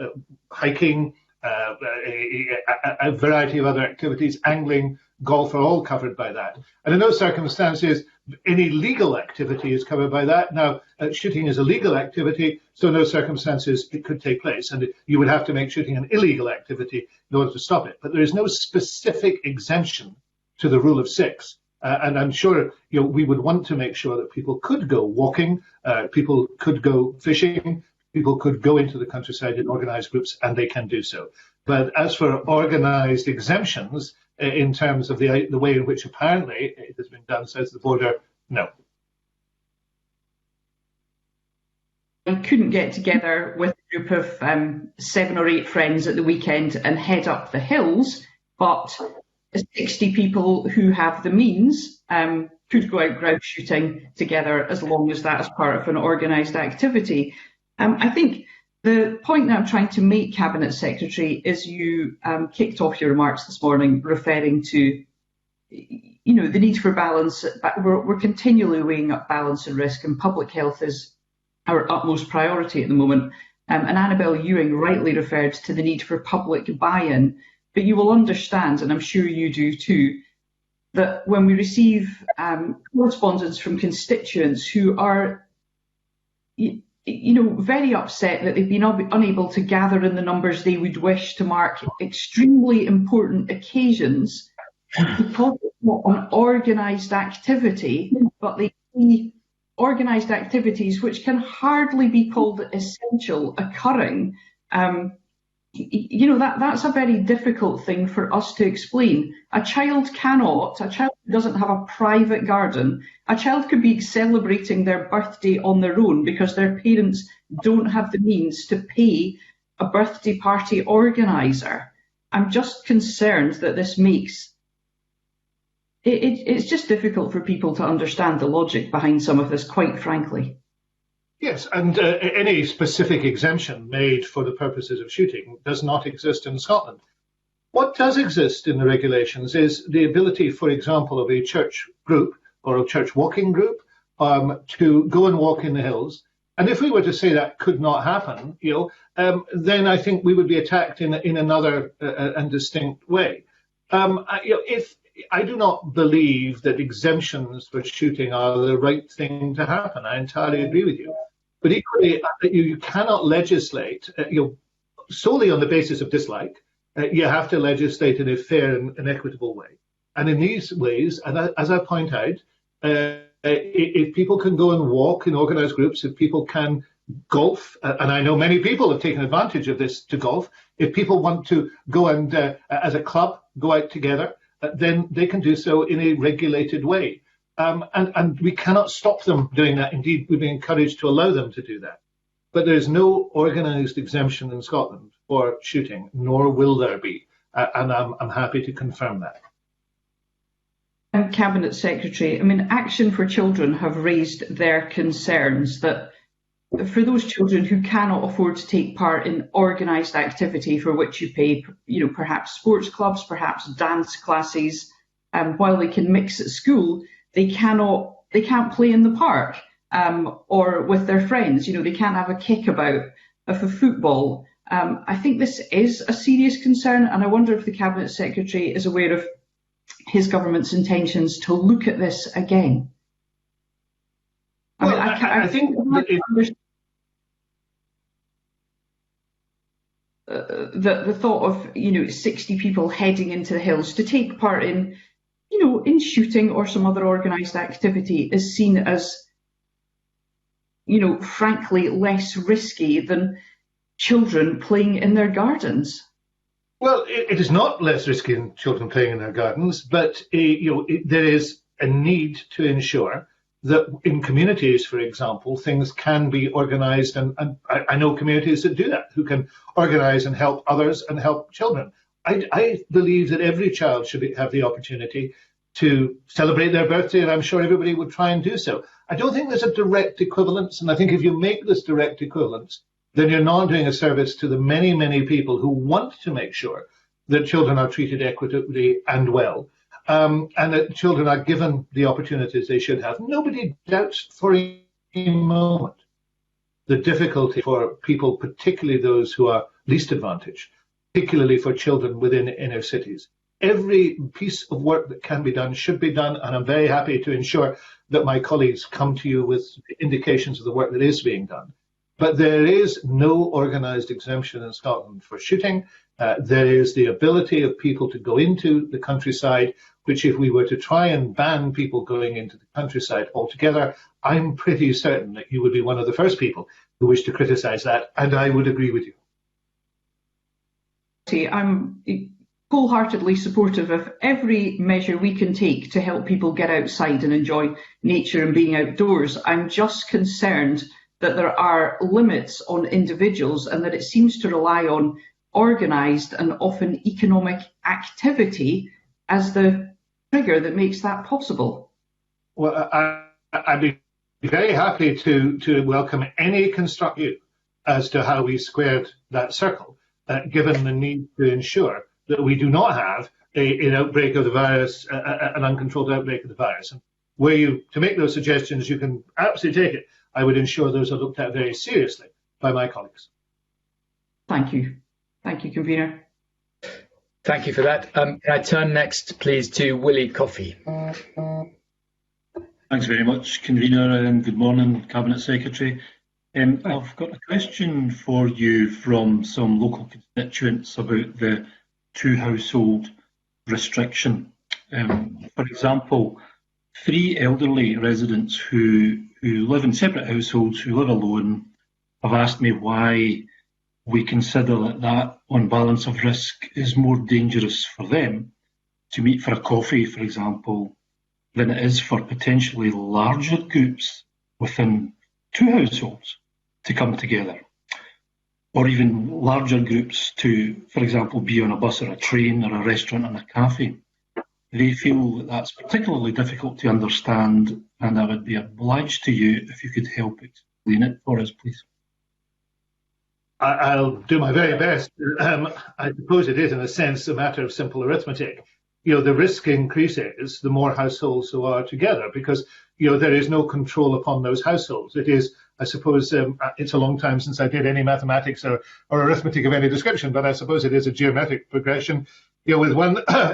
hiking, a variety of other activities, angling, golf are all covered by that. And in those circumstances, any legal activity is covered by that. Now, shooting is a legal activity, so in those circumstances it could take place, and you would have to make shooting an illegal activity in order to stop it. But there is no specific exemption to the rule of 6. And I'm sure we would want to make sure that people could go walking, people could go fishing, people could go into the countryside in organised groups, and they can do so. But as for organised exemptions, in terms of the way in which apparently it has been done south of the border, no. I couldn't get together with a group of 7 or 8 friends at the weekend and head up the hills, but 60 people who have the means could go out grouse shooting together as long as that is part of an organised activity. I think the point that I'm trying to make, Cabinet Secretary, is you kicked off your remarks this morning referring to the need for balance. We're continually weighing up balance and risk, and public health is our utmost priority at the moment. And Annabel Ewing rightly referred to the need for public buy-in. But you will understand, and I'm sure you do too, that when we receive correspondence from constituents who are very upset that they've been unable to gather in the numbers they would wish to mark extremely important occasions because it's not an organised activity, but they see organised activities which can hardly be called essential occurring. That's a very difficult thing for us to explain. A child who doesn't have a private garden, a child could be celebrating their birthday on their own because their parents don't have the means to pay a birthday party organiser. I'm just concerned that this makes it's just difficult for people to understand the logic behind some of this, quite frankly. Yes, and any specific exemption made for the purposes of shooting does not exist in Scotland. What does exist in the regulations is the ability, for example, of a church group or a church walking group to go and walk in the hills. And if we were to say that could not happen, then I think we would be attacked in another and distinct way. If I do not believe that exemptions for shooting are the right thing to happen. I entirely agree with you. But equally, you cannot legislate solely on the basis of dislike. You have to legislate in a fair and equitable way. And in these ways, and as I point out, if people can go and walk in organised groups, if people can golf, and I know many people have taken advantage of this to golf, if people want to go and, as a club, go out together, then they can do so in a regulated way. And we cannot stop them doing that. Indeed, we've been encouraged to allow them to do that. But there is no organised exemption in Scotland for shooting, nor will there be. And I'm happy to confirm that. Cabinet Secretary, Action for Children have raised their concerns that for those children who cannot afford to take part in organised activity for which you pay, perhaps sports clubs, perhaps dance classes, while they can mix at school, they can't play in the park or with their friends. They can't have a kickabout of a football. I think this is a serious concern, and I wonder if the Cabinet Secretary is aware of his government's intentions to look at this again. Well, I think the thought of 60 people heading into the hills to take part in shooting or some other organised activity is seen as frankly less risky than children playing in their gardens. Well, it is not less risky than children playing in their gardens, but there is a need to ensure that in communities, for example, things can be organised, and I know communities that do that, who can organise and help others and help children. I believe that every child should have the opportunity to celebrate their birthday, and I'm sure everybody would try and do so. I don't think there's a direct equivalence, and I think if you make this direct equivalence, then you're not doing a service to the many, many people who want to make sure that children are treated equitably and well, and that children are given the opportunities they should have. Nobody doubts for a moment the difficulty for people, particularly those who are least advantaged, particularly for children within inner cities. Every piece of work that can be done should be done, and I'm very happy to ensure that my colleagues come to you with indications of the work that is being done. But there is no organised exemption in Scotland for shooting. There is the ability of people to go into the countryside, which if we were to try and ban people going into the countryside altogether, I'm pretty certain that you would be one of the first people who wish to criticise that, and I would agree with you. I'm wholeheartedly supportive of every measure we can take to help people get outside and enjoy nature and being outdoors. I'm just concerned that there are limits on individuals and that it seems to rely on organised and often economic activity as the trigger that makes that possible. Well, I'd be very happy to welcome any constructive view as to how we squared that circle, given the need to ensure that we do not have an outbreak of the virus, an uncontrolled outbreak of the virus. And were you to make those suggestions, you can absolutely take it. I would ensure those are looked at very seriously by my colleagues. Thank you. Thank you, Convener. Thank you for that. Can I turn next, please, to Willie Coffey? Thanks very much, Convener, and good morning, Cabinet Secretary. I've got a question for you from some local constituents about the two-household restriction. For example, 3 elderly residents who live in separate households, who live alone, have asked me why we consider that on balance of risk is more dangerous for them to meet for a coffee, for example, than it is for potentially larger groups within 2 households to come together, or even larger groups to, for example, be on a bus or a train or a restaurant and a cafe. They feel that that's particularly difficult to understand, and I would be obliged to you if you could help explain it for us, please. I'll do my very best. I suppose it is, in a sense, a matter of simple arithmetic. The risk increases the more households who are together, because there is no control upon those households. It is, I suppose, it's a long time since I did any mathematics or arithmetic of any description, but I suppose it is a geometric progression. With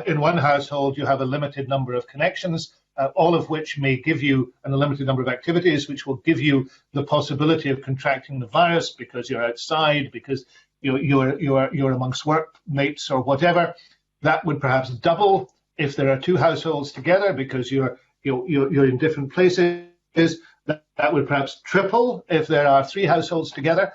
in one household, you have a limited number of connections, all of which may give you a limited number of activities, which will give you the possibility of contracting the virus because you're outside, because you're amongst workmates or whatever. That would perhaps double if there are 2 households together because you're in different places. That would perhaps triple if there are 3 households together.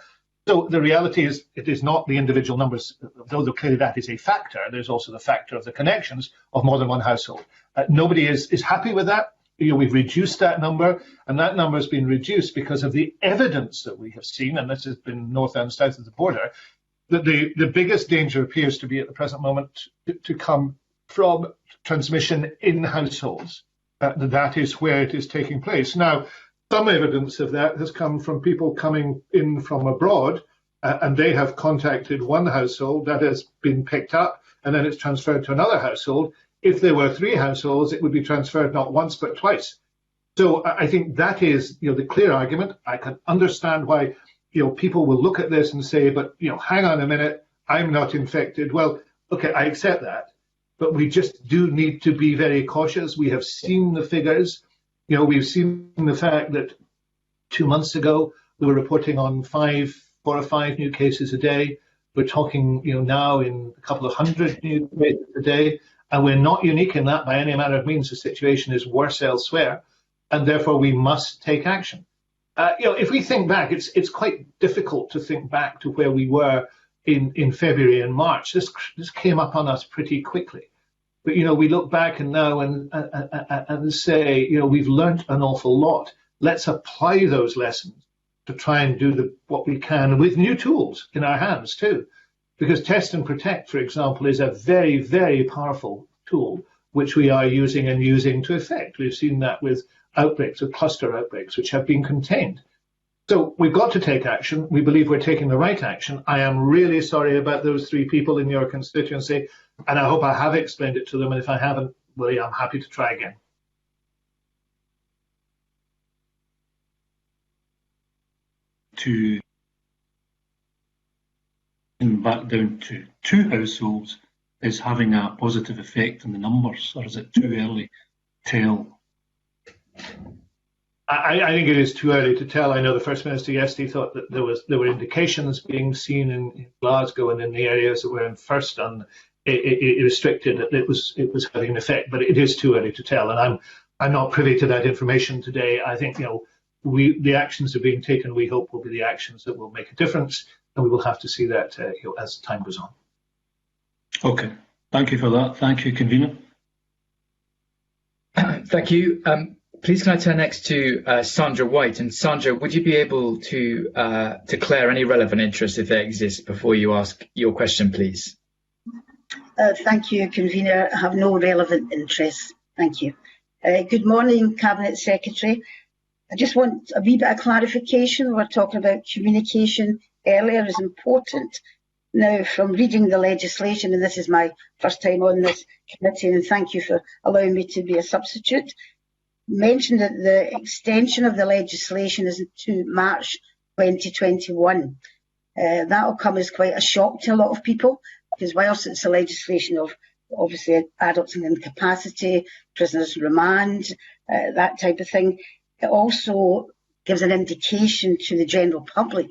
So the reality is it is not the individual numbers, though clearly that is a factor. There's also the factor of the connections of more than one household. Nobody is happy with that. We've reduced that number, and that number has been reduced because of the evidence that we have seen, and this has been north and south of the border, that the biggest danger appears to be at the present moment to come from transmission in households. That is where it is taking place. Now, some evidence of that has come from people coming in from abroad, and they have contacted one household that has been picked up, and then it's transferred to another household. If there were 3 households, it would be transferred not once but twice. So I think that is the clear argument. I can understand why people will look at this and say, but hang on a minute, I'm not infected. Well, okay, I accept that, but we just do need to be very cautious. We have seen the figures. We've seen the fact that 2 months ago we were reporting on 4 or 5 new cases a day. We're talking now in a couple of hundred new cases a day, and we're not unique in that by any manner of means. The situation is worse elsewhere, and therefore we must take action. If we think back, it's quite difficult to think back to where we were in February and March. This came up on us pretty quickly. But, we look back and now and say, we've learnt an awful lot. Let's apply those lessons to try and do what we can with new tools in our hands too. Because Test and Protect, for example, is a very, very powerful tool which we are using to effect. We've seen that with outbreaks, with cluster outbreaks, which have been contained. So we've got to take action. We believe we're taking the right action. I am really sorry about those 3 people in your constituency, and I hope I have explained it to them. And if I haven't, Willie, I'm happy to try again. back down to 2 households is having a positive effect on the numbers, or is it too early to tell? I think it is too early to tell. I know the First Minister yesterday thought that there were indications being seen in Glasgow and in the areas that were first restricted that it was having an effect, but it is too early to tell, and I'm not privy to that information today. I think the actions that are being taken, we hope, will be the actions that will make a difference, and we will have to see that as time goes on. Okay, thank you for that. Thank you, Convener. Thank you. Please can I turn next to Sandra White. And Sandra, would you be able to declare any relevant interest if there exists before you ask your question, please? Thank you, Convener. I have no relevant interest. Thank you. Good morning, Cabinet Secretary. I just want a wee bit of clarification. We were talking about communication earlier is important. Now, from reading the legislation, and this is my first time on this committee, and thank you for allowing me to be a substitute, mentioned that the extension of the legislation is to March 2021. That will come as quite a shock to a lot of people, because whilst it's a legislation of obviously adults in incapacity, prisoners remand, that type of thing, it also gives an indication to the general public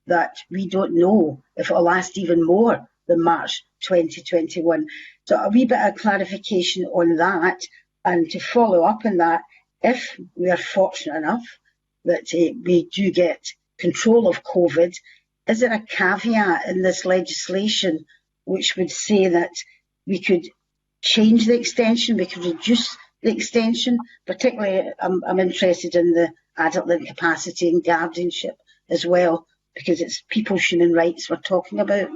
that we don't know if it will last even more than March 2021. So a wee bit of clarification on that, and to follow up on that, if we are fortunate enough that we do get control of COVID, is there a caveat in this legislation which would say that we could change the extension, we could reduce the extension? Particularly, I'm interested in the adult incapacity and guardianship as well, because it's people's human rights we're talking about.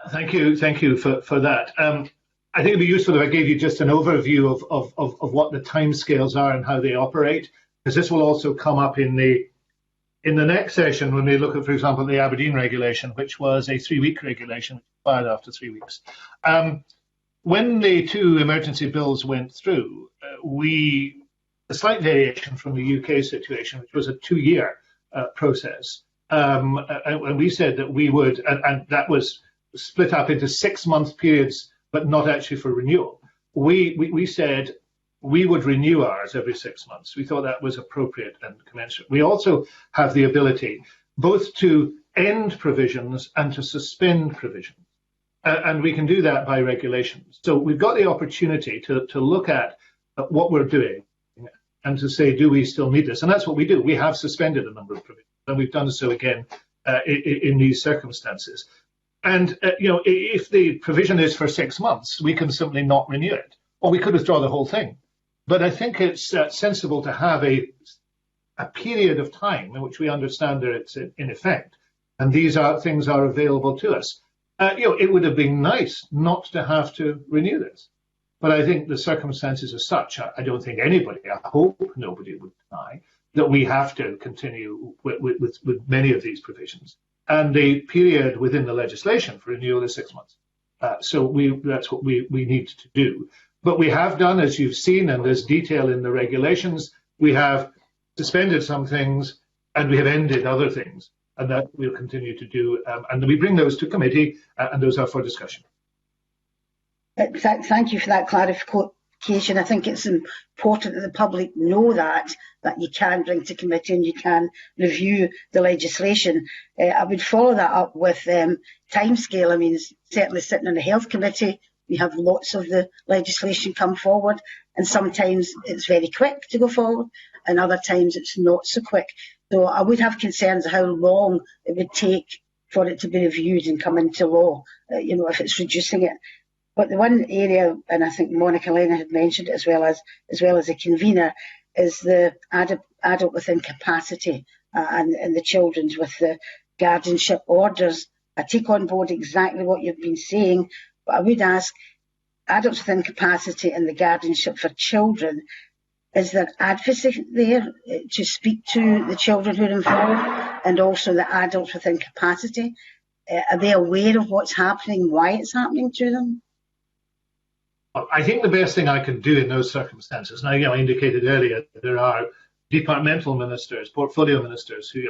Thank you for that. I think it'd be useful if I gave you just an overview of what the timescales are and how they operate, because this will also come up in the next session when we look at, for example, the Aberdeen regulation, which was a 3-week regulation, which expired after 3 weeks. When the 2 emergency bills went through, a slight variation from the UK situation, which was a 2-year process, and we said that we would, and that was split up into 6-month periods, but not actually for renewal. We said we would renew ours every 6 months. We thought that was appropriate and commensurate. We also have the ability both to end provisions and to suspend provisions, and we can do that by regulation. So we've got the opportunity to look at what we're doing and to say, do we still need this? And that's what we do. We have suspended a number of provisions, and we've done so again in these circumstances. And if the provision is for 6 months, we can simply not renew it, or we could withdraw the whole thing. But I think it's sensible to have a period of time in which we understand that it's in effect, and these things are available to us. It would have been nice not to have to renew this, but I think the circumstances are such. I don't think anybody, I hope nobody would deny that we have to continue with many of these provisions. And the period within the legislation for renewal is 6 months. So that's what we need to do. But we have done, as you've seen, and there's detail in the regulations, we have suspended some things and we have ended other things. And that we'll continue to do. And we bring those to committee, and those are for discussion. Thank you for that clarification. I think it's important that the public know that you can bring to committee and you can review the legislation. I would follow that up with timescale. I mean, certainly sitting on the health committee, we have lots of the legislation come forward, and sometimes it's very quick to go forward, and other times it's not so quick. So I would have concerns how long it would take for it to be reviewed and come into law, if it's reducing it. But the one area, and I think Monica Lena had mentioned it as well as a convener, is the adult with incapacity and the children with the guardianship orders. I take on board exactly what you've been saying, but I would ask, adults with incapacity and the guardianship for children, is there advocacy there to speak to the children who are involved and also the adults with incapacity? Are they aware of what's happening, why it's happening to them? I think the best thing I can do in those circumstances, and I indicated earlier, there are departmental ministers, portfolio ministers who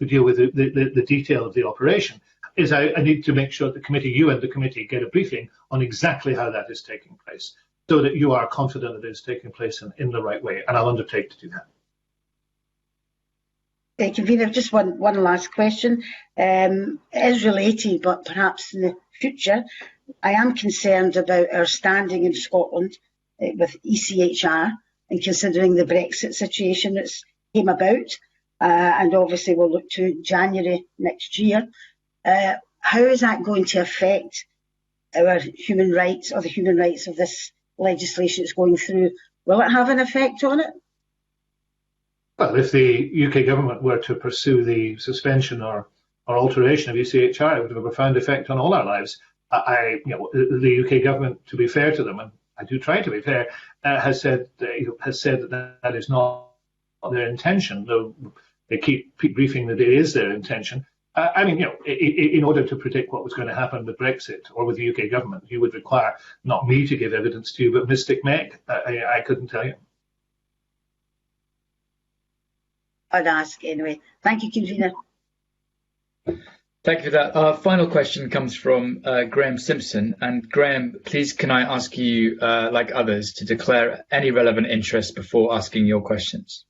deal with the detail of the operation, is I need to make sure the committee, you and the committee, get a briefing on exactly how that is taking place, so that you are confident that it is taking place in the right way, and I'll undertake to do that. Convener, just one last question. It is related, but perhaps in the future, I am concerned about our standing in Scotland with ECHR, and considering the Brexit situation that's came about, and obviously we'll look to January next year. How is that going to affect our human rights, or the human rights of this legislation that's going through? Will it have an effect on it? Well, if the UK government were to pursue the suspension or alteration of ECHR, it would have a profound effect on all our lives. The UK government, to be fair to them, and I do try to be fair, has said that is not their intention, though they keep briefing that it is their intention. In order to predict what was going to happen with Brexit or with the UK government, you would require not me to give evidence to you, but Mystic Meg. I couldn't tell you. I'd ask anyway. Thank you, Convener. Thank you for that. Our final question comes from Graham Simpson. And Graham, please can I ask you, like others, to declare any relevant interest before asking your questions?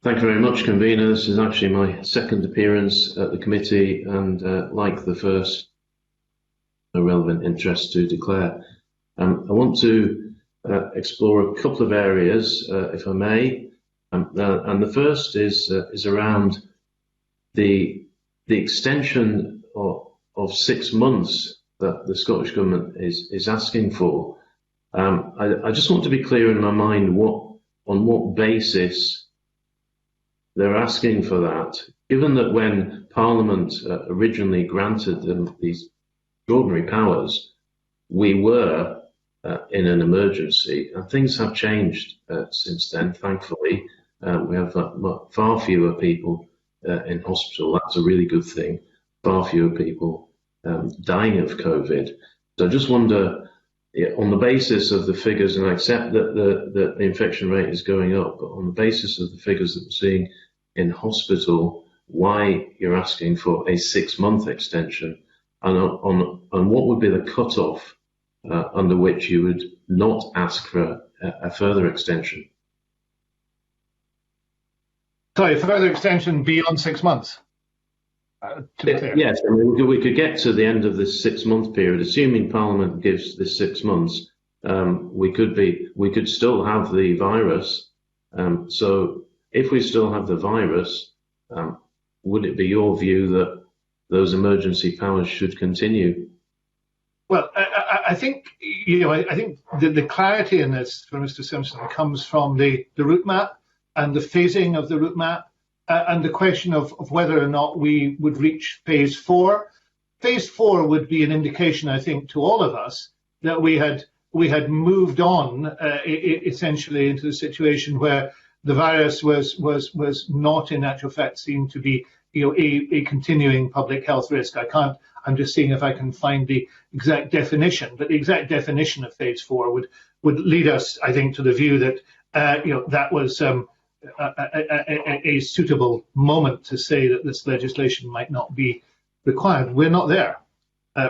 Thank you very much, Convener. This is actually my second appearance at the committee, and like the first, no relevant interest to declare. I want to explore a couple of areas, if I may, and the first is around the extension of 6 months that the Scottish Government is asking for. I just want to be clear in my mind on what basis they're asking for that, given that when Parliament originally granted them these extraordinary powers, we were in an emergency, and things have changed since then, thankfully. We have far fewer people in hospital. That's a really good thing. Far fewer people dying of COVID. So I just wonder, on the basis of the figures, and I accept that the infection rate is going up, but on the basis of the figures that we're seeing in hospital, why you're asking for a 6-month extension, and on what would be the cut-off under which you would not ask for a further extension? Sorry, further extension beyond 6 months? Yes, I mean, we could get to the end of this 6-month period, assuming Parliament gives this 6 months. We could still have the virus. So if we still have the virus, would it be your view that those emergency powers should continue? Well, I think the clarity in this for Mr. Simpson comes from the route map and the phasing of the route map, and the question of whether or not we would reach phase 4. Phase 4 would be an indication, I think, to all of us that we had moved on essentially into the situation where the virus was not, in actual fact, seen to be a continuing public health risk. I'm just seeing if I can find the exact definition, but the exact definition of phase 4 would lead us, I think, to the view that that was a suitable moment to say that this legislation might not be required. We're not there.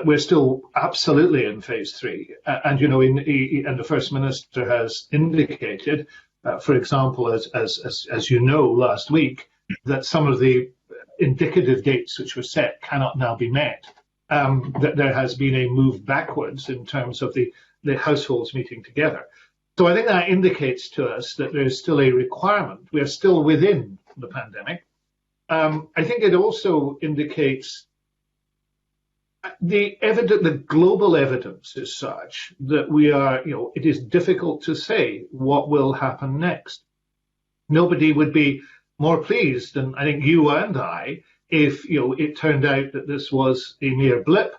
We're still absolutely in phase 3, and and the First Minister has indicated, for example, as you know, last week, that some of the indicative dates which were set cannot now be met. That there has been a move backwards in terms of the households meeting together. So I think that indicates to us that there is still a requirement. We are still within the pandemic. I think it also indicates the global evidence is such that we are, it is difficult to say what will happen next. Nobody would be more pleased than I think you and I if it turned out that this was a mere blip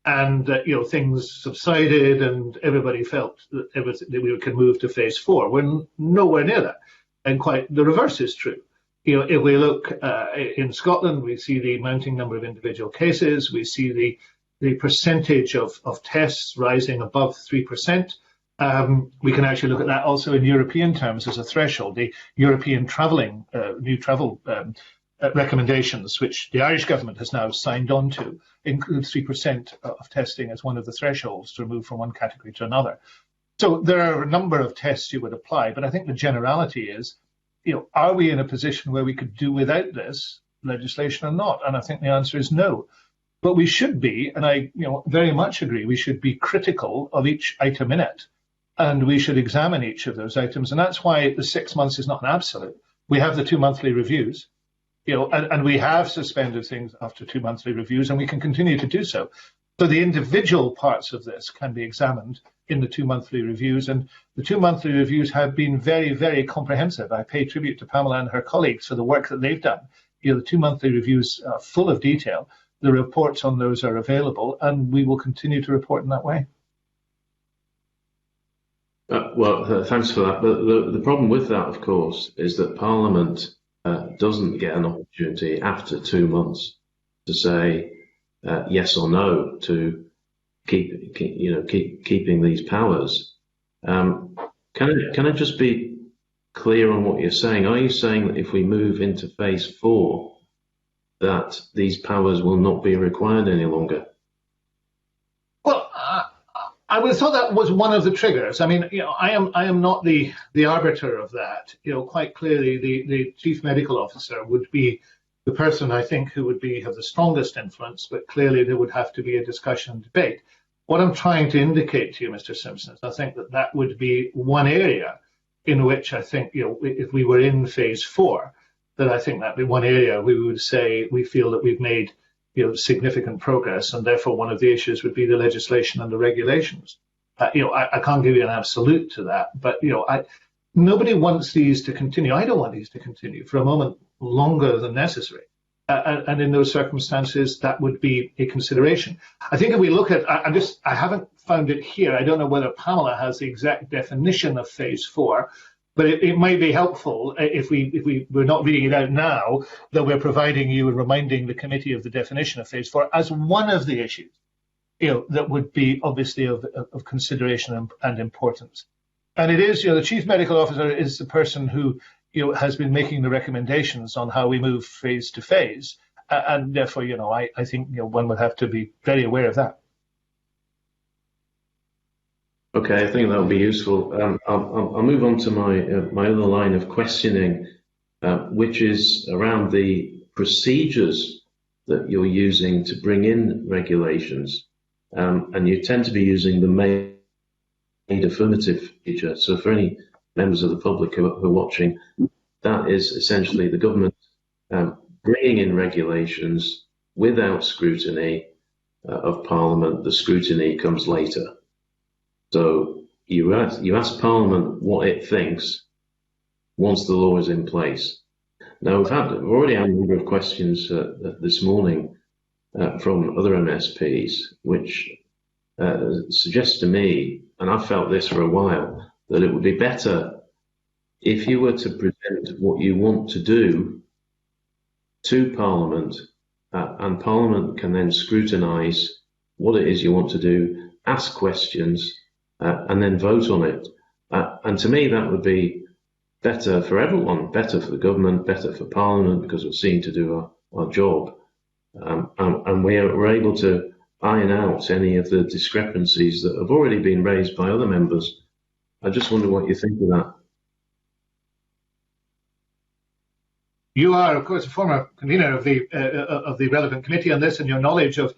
and that things subsided and everybody felt that we can move to phase 4. We're nowhere near that, and quite the reverse is true. If we look in Scotland, we see the mounting number of individual cases, we see the percentage of tests rising above 3%. We can actually look at that also in European terms as a threshold. The European new travel recommendations, which the Irish government has now signed on to, include 3% of testing as one of the thresholds to move from one category to another. So there are a number of tests you would apply, but I think the generality is, are we in a position where we could do without this legislation or not? And I think the answer is no. But we should be, and I very much agree, we should be critical of each item in it, and we should examine each of those items. And that's why the 6 months is not an absolute. We have the 2 monthly reviews, and we have suspended things after 2 monthly reviews, and we can continue to do so. So the individual parts of this can be examined in the 2 monthly reviews, and the 2 monthly reviews have been very, very comprehensive. I pay tribute to Pamela and her colleagues for the work that they've done. The 2 monthly reviews are full of detail. The reports on those are available, and we will continue to report in that way. Thanks for that. But the problem with that, of course, is that Parliament doesn't get an opportunity after 2 months to say yes or no to keeping these powers. Can I just be clear on what you're saying? Are you saying that if we move into phase 4, that these powers will not be required any longer? Well, I would have thought that was one of the triggers. I mean, I am not the arbiter of that. Quite clearly, the chief medical officer would be the person, I think, who would have the strongest influence. But clearly, there would have to be a discussion and debate. What I'm trying to indicate to you, Mr. Simpson, is I think that would be one area in which I think, if we were in phase 4, that I think that'd be one area we would say we feel that we've made significant progress, and therefore one of the issues would be the legislation and the regulations. I can't give you an absolute to that, but nobody wants these to continue. I don't want these to continue for a moment longer than necessary, and in those circumstances, that would be a consideration. I think if we look at, I haven't found it here. I don't know whether Pamela has the exact definition of phase 4. But it might be helpful if we're not reading it out now, that we're providing you and reminding the committee of the definition of phase 4 as one of the issues, that would be obviously of consideration and importance. And it is, the chief medical officer is the person who, has been making the recommendations on how we move phase to phase, and therefore, I think one would have to be very aware of that. Okay, I think that would be useful. I'll move on to my other line of questioning, which is around the procedures that you're using to bring in regulations, and you tend to be using the made affirmative feature. So for any members of the public who are watching, that is essentially the government bringing in regulations without scrutiny of Parliament. The scrutiny comes later. So you ask Parliament what it thinks once the law is in place. Now we've already had a number of questions this morning from other MSPs, which suggests to me, and I've felt this for a while, that it would be better if you were to present what you want to do to Parliament, and Parliament can then scrutinise what it is you want to do, ask questions, and then vote on it. And to me, that would be better for everyone, better for the government, better for Parliament, because we're seen to do our job. And we're able to iron out any of the discrepancies that have already been raised by other members. I just wonder what you think of that. You are, of course, a former convener of the relevant committee on this, and your knowledge of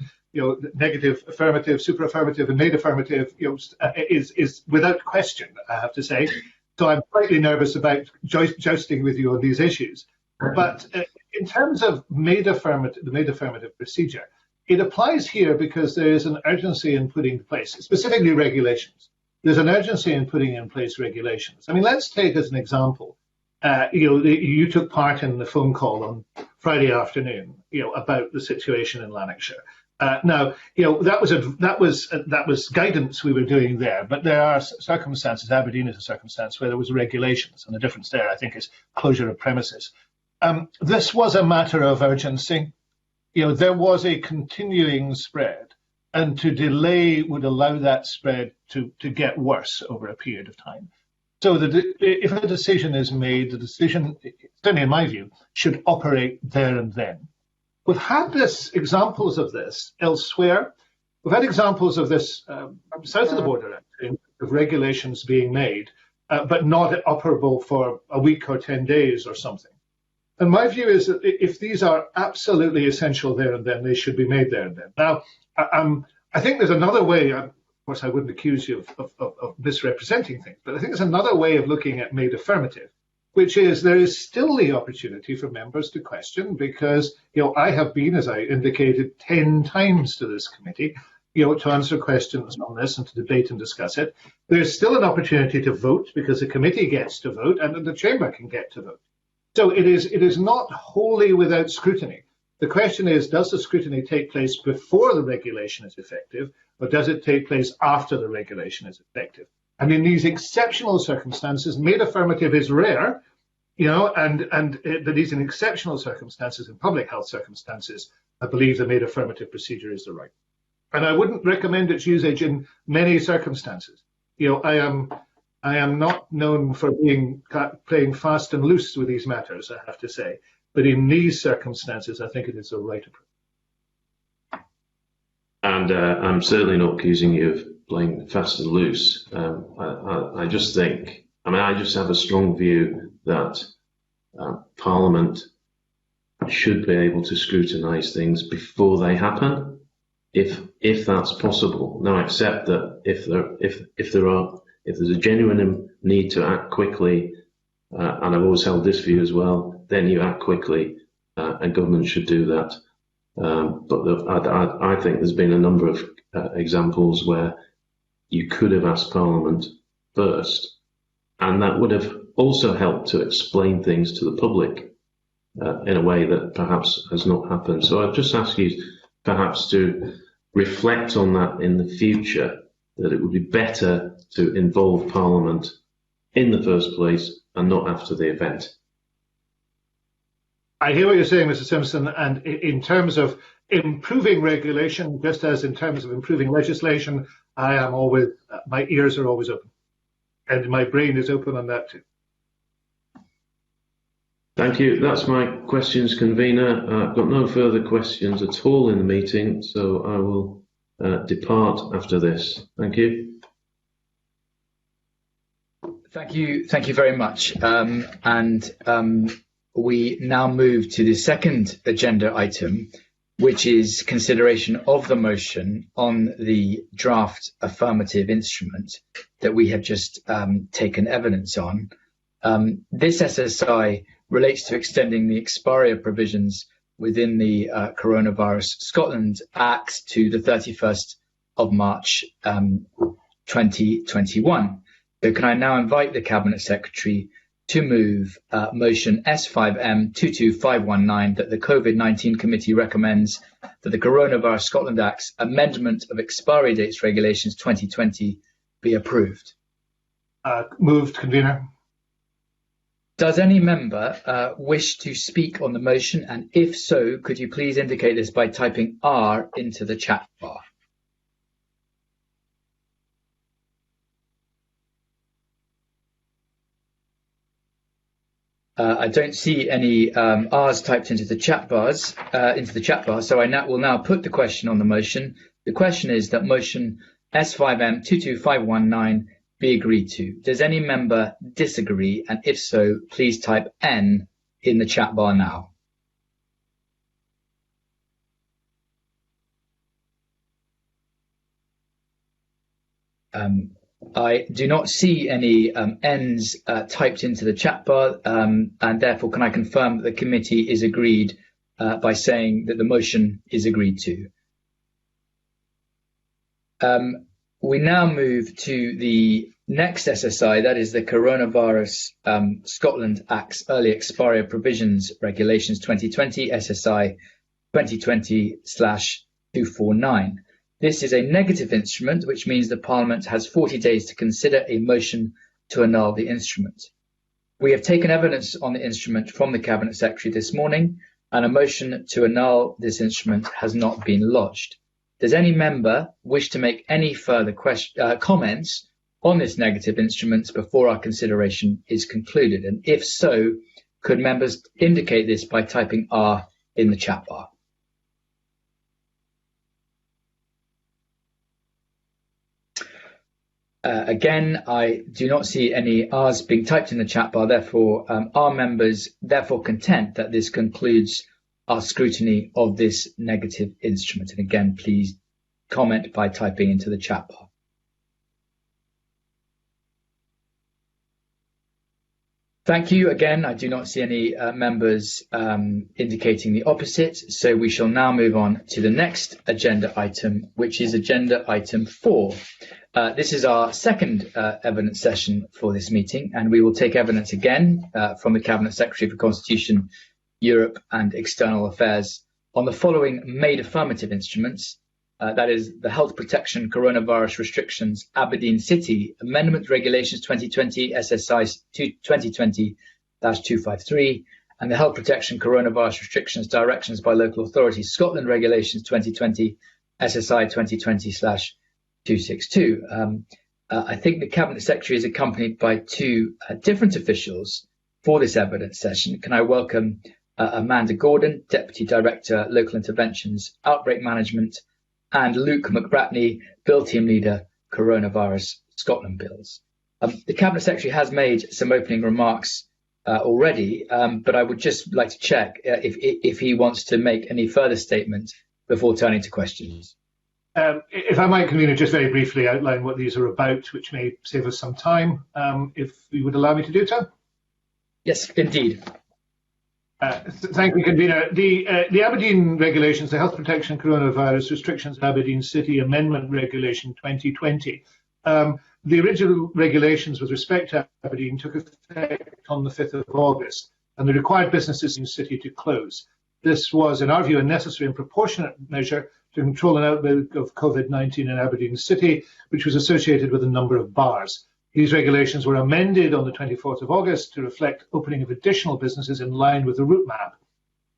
negative, affirmative, super affirmative, and made affirmative is without question, I have to say. So I'm slightly nervous about jousting with you on these issues. But in terms of the made affirmative procedure, it applies here because there is an urgency in putting in place, specifically regulations. There's an urgency in putting in place regulations. I mean, let's take as an example, you took part in the phone call on Friday afternoon, about the situation in Lanarkshire. Now, that was guidance we were doing there, but there are circumstances. Aberdeen is a circumstance where there was regulations, and the difference there, I think, is closure of premises. This was a matter of urgency. There was a continuing spread and to delay would allow that spread to get worse over a period of time. So if a decision is made, the decision, certainly in my view, should operate there and then. We've had examples of this elsewhere. We've had examples of this south of the border, actually, of regulations being made, but not operable for a week or 10 days or something. And my view is that if these are absolutely essential there and then, they should be made there and then. Now, I think there's another way. Of course, I wouldn't accuse you of misrepresenting things, but I think there's another way of looking at made affirmative, which is there is still the opportunity for members to question, because I have been, as I indicated, 10 times to this committee, to answer questions on this and to debate and discuss it. There's still an opportunity to vote, because the committee gets to vote and the chamber can get to vote. So it is not wholly without scrutiny. The question is, does the scrutiny take place before the regulation is effective, or does it take place after the regulation is effective? And in these exceptional circumstances, made affirmative is rare, but these in exceptional circumstances, in public health circumstances, I believe the made affirmative procedure is the right. And I wouldn't recommend its usage in many circumstances. I am not known for playing fast and loose with these matters, I have to say. But in these circumstances, I think it is the right approach. And I'm certainly not accusing you of playing fast and loose. I just think, I just have a strong view that Parliament should be able to scrutinise things before they happen, if that's possible. Now, I accept that if there's a genuine need to act quickly, and I've always held this view as well, then you act quickly, and government should do that. But I think there's been a number of examples where you could have asked Parliament first, and that would have also helped to explain things to the public in a way that perhaps has not happened. So I'd just ask you perhaps to reflect on that in the future, that it would be better to involve Parliament in the first place and not after the event. I hear what you're saying, Mr. Simpson, and in terms of improving regulation, just as in terms of improving legislation, my ears are always open, and my brain is open on that too. Thank you. That's my questions, convener. I've got no further questions at all in the meeting, so I will depart after this. Thank you. Thank you very much. We now move to the second agenda item, which is consideration of the motion on the draft affirmative instrument that we have just taken evidence on. This SSI relates to extending the expiry of provisions within the Coronavirus Scotland Act to the 31st of March 2021. So can I now invite the Cabinet Secretary to move motion S5M 22519 that the COVID-19 Committee recommends that the Coronavirus Scotland Act's amendment of expiry dates regulations 2020 be approved. Moved, convener. Does any member wish to speak on the motion? And if so, could you please indicate this by typing R into the chat bar? I don't see any R's typed into the chat bar, so I will now put the question on the motion. The question is that motion S5M 22519 be agreed to. Does any member disagree? And if so, please type N in the chat bar now. I do not see any N's typed into the chat bar, and therefore can I confirm that the committee is agreed by saying that the motion is agreed to. We now move to the next SSI, that is the Coronavirus Scotland Act's Early Expiry of Provisions Regulations 2020, SSI 2020/249. This is a negative instrument, which means the Parliament has 40 days to consider a motion to annul the instrument. We have taken evidence on the instrument from the Cabinet Secretary this morning, and a motion to annul this instrument has not been lodged. Does any member wish to make any further comments on this negative instrument before our consideration is concluded? And if so, could members indicate this by typing R in the chat bar? Again, I do not see any R's being typed in the chat bar. Therefore, are members therefore content that this concludes our scrutiny of this negative instrument? And again, please comment by typing into the chat bar. Thank you. Again, I do not see any members indicating the opposite. So we shall now move on to the next agenda item, which is agenda item 4. This is our second evidence session for this meeting, and we will take evidence again from the Cabinet Secretary for Constitution, Europe and External Affairs on the following made affirmative instruments. That is the Health Protection Coronavirus Restrictions Aberdeen City Amendment Regulations 2020 SSI 2020-253 and the Health Protection Coronavirus Restrictions Directions by Local Authorities Scotland Regulations 2020 SSI 2020-262. I think the Cabinet Secretary is accompanied by two different officials for this evidence session. Can I welcome Amanda Gordon, Deputy Director, Local Interventions, Outbreak Management, and Luke McBratney, Bill Team Leader, Coronavirus Scotland Bills. The Cabinet Secretary has made some opening remarks already, but I would just like to check if he wants to make any further statement before turning to questions. If I might, Convener, just very briefly outline what these are about, which may save us some time, if you would allow me to do so. Yes, indeed. Thank you, Convener. The Aberdeen Regulations, the Health Protection Coronavirus Restrictions Aberdeen City Amendment Regulation 2020. The original regulations with respect to Aberdeen took effect on the 5th of August, and the required businesses in the city to close. This was, in our view, a necessary and proportionate measure to control an outbreak of COVID-19 in Aberdeen City, which was associated with a number of bars. These regulations were amended on the 24th of August to reflect opening of additional businesses in line with the route map.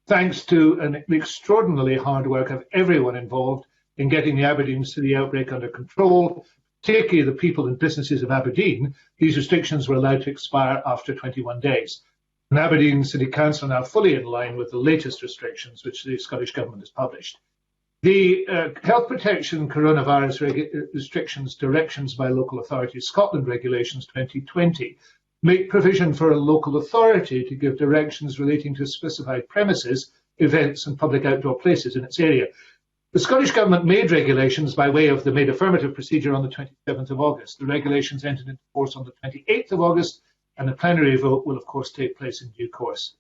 Thanks to an extraordinarily hard work of everyone involved in getting the Aberdeen City outbreak under control, particularly the people and businesses of Aberdeen, these restrictions were allowed to expire after 21 days. And Aberdeen City Council are now fully in line with the latest restrictions which the Scottish Government has published. The Health Protection Coronavirus Restrictions Directions by Local Authorities Scotland Regulations 2020 make provision for a local authority to give directions relating to specified premises, events and public outdoor places in its area. The Scottish Government made regulations by way of the made affirmative procedure on the 27th of August. The regulations entered into force on the 28th of August, and a plenary vote will of course take place in due course.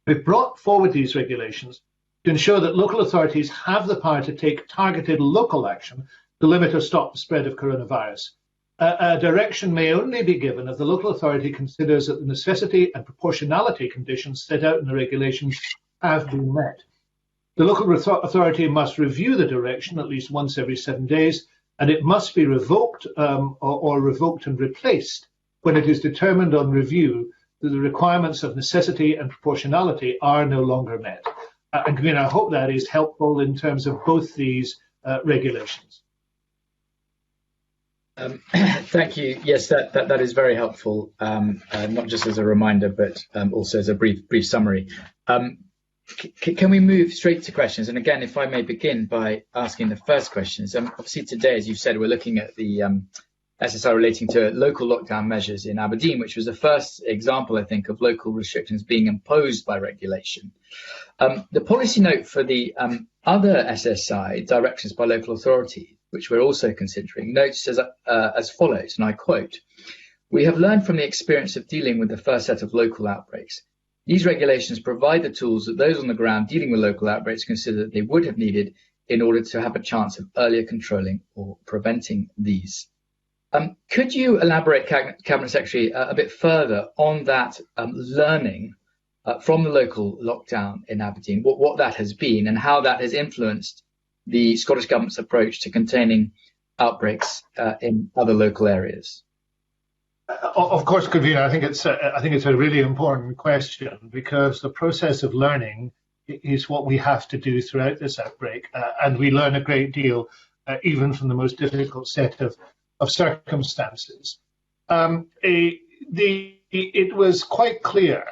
We've brought forward these regulations to ensure that local authorities have the power to take targeted local action to limit or stop the spread of coronavirus. A direction may only be given if the local authority considers that the necessity and proportionality conditions set out in the regulations have been met. The local authority must review the direction at least once every 7 days, and it must be revoked or revoked and replaced when it is determined on review that the requirements of necessity and proportionality are no longer met. And I hope that is helpful in terms of both these regulations. Thank you. Yes, that is very helpful, not just as a reminder, but also as a brief summary. Can we move straight to questions? And again, if I may begin by asking the first questions. Obviously today, as you've said, we're looking at the SSI relating to local lockdown measures in Aberdeen, which was the first example, I think, of local restrictions being imposed by regulation. The policy note for the other SSI, directions by local authority, which we're also considering, notes as follows, and I quote, "We have learned from the experience of dealing with the first set of local outbreaks. These regulations provide the tools that those on the ground dealing with local outbreaks consider that they would have needed in order to have a chance of earlier controlling or preventing these." Could you elaborate, Cabinet Secretary, a bit further on that learning from the local lockdown in Aberdeen, what that has been and how that has influenced the Scottish Government's approach to containing outbreaks in other local areas? Of course, Convener, I think it's a really important question, because the process of learning is what we have to do throughout this outbreak, and we learn a great deal even from the most difficult set of circumstances. It was quite clear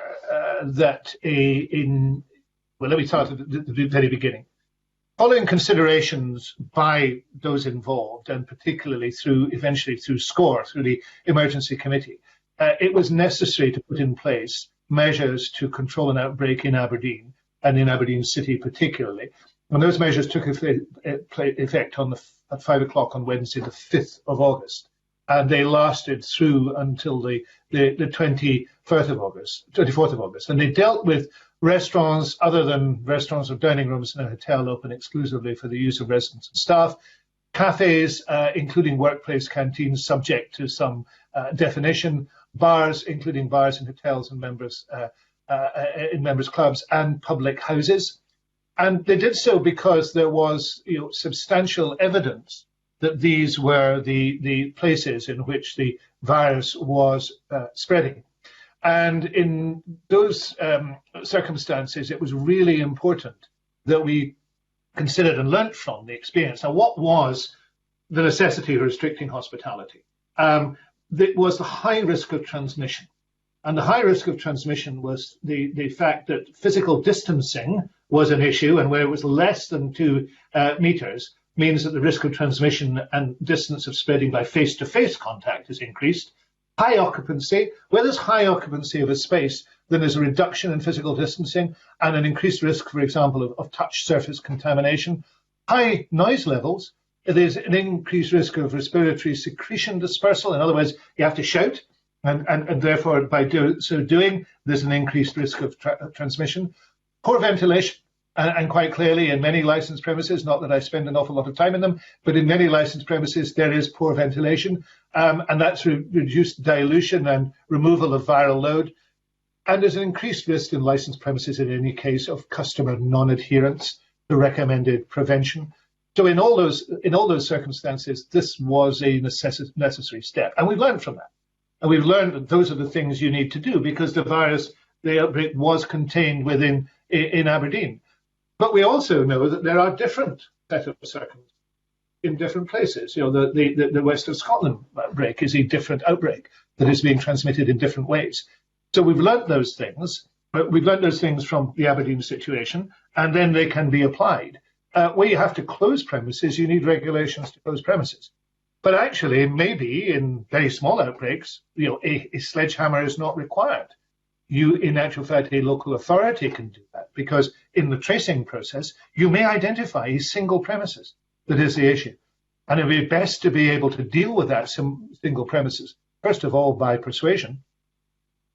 that let me start at the very beginning. Following considerations by those involved, and particularly eventually through SCORE, through the Emergency Committee, it was necessary to put in place measures to control an outbreak in Aberdeen, and in Aberdeen City particularly. And those measures took effect at 5 o'clock on Wednesday, the 5th of August. And they lasted through until the 24th of August. And they dealt with restaurants other than restaurants or dining rooms in a hotel open exclusively for the use of residents and staff, cafes, including workplace canteens subject to some definition, bars, including bars in hotels and members' clubs, and public houses. And they did so because there was substantial evidence that these were the places in which the virus was spreading. And in those circumstances, it was really important that we considered and learnt from the experience. Now, what was the necessity of restricting hospitality? It was the high risk of transmission. And the high risk of transmission was the fact that physical distancing was an issue, and where it was less than 2 meters, means that the risk of transmission and distance of spreading by face-to-face contact is increased. High occupancy, where there's high occupancy of a space, then there's a reduction in physical distancing and an increased risk, for example, of touch surface contamination. High noise levels, there's an increased risk of respiratory secretion dispersal. In other words, you have to shout, and therefore by so doing, there's an increased risk of transmission. Poor ventilation. And quite clearly, in many licensed premises, not that I spend an awful lot of time in them, but in many licensed premises, there is poor ventilation, and that's reduced dilution and removal of viral load. And there's an increased risk in licensed premises, in any case, of customer non-adherence to recommended prevention. So in all those circumstances, this was a necessary step. And we've learned from that. And we've learned that those are the things you need to do, because the outbreak was contained in Aberdeen. But we also know that there are different set of circumstances in different places. The West of Scotland outbreak is a different outbreak that is being transmitted in different ways. So we've learnt those things. We've learnt those things from the Aberdeen situation, and then they can be applied. Where you have to close premises, you need regulations to close premises. But actually, maybe in very small outbreaks, a sledgehammer is not required. In actual fact, a local authority can do that, because in the tracing process, you may identify a single premises that is the issue. And it would be best to be able to deal with that single premises, first of all, by persuasion,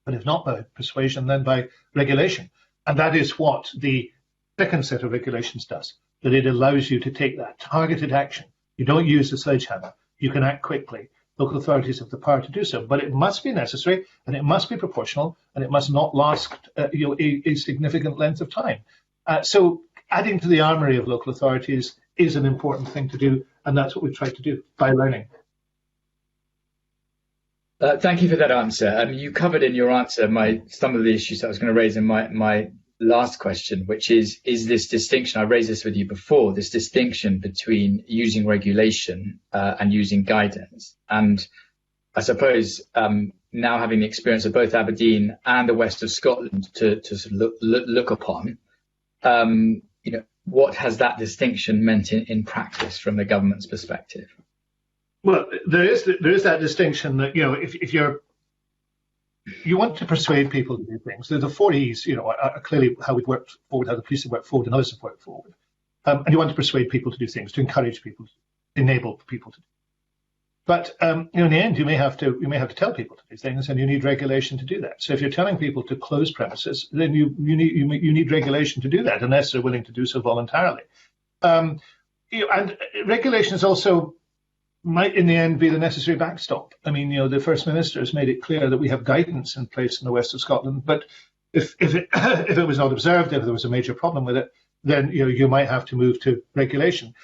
but if not by persuasion, then by regulation. And that is what the second set of regulations does, that it allows you to take that targeted action. You don't use the sledgehammer. You can act quickly. Local authorities have the power to do so, but it must be necessary, and it must be proportional, and it must not last a significant length of time. So adding to the armoury of local authorities is an important thing to do, and that's what we've tried to do by learning. Thank you for that answer. You covered in your answer some of the issues that I was going to raise in my last question, which is this distinction. I raised this with you before, this distinction between using regulation and using guidance. And I suppose now having the experience of both Aberdeen and the West of Scotland to sort of look upon, what has that distinction meant in practice from the government's perspective? Well, there is that distinction that, if you want to persuade people to do things. The 4Es, are clearly how we've worked forward, how the police have worked forward, and others have worked forward. And you want to persuade people to do things, to encourage people, to enable people to do. But in the end, you may have to tell people to do things, and you need regulation to do that. So if you're telling people to close premises, then you need regulation to do that, unless they're willing to do so voluntarily. And regulation is also might in the end be the necessary backstop. I mean, the First Minister has made it clear that we have guidance in place in the West of Scotland, but if it was not observed, if there was a major problem with it, then you might have to move to regulation.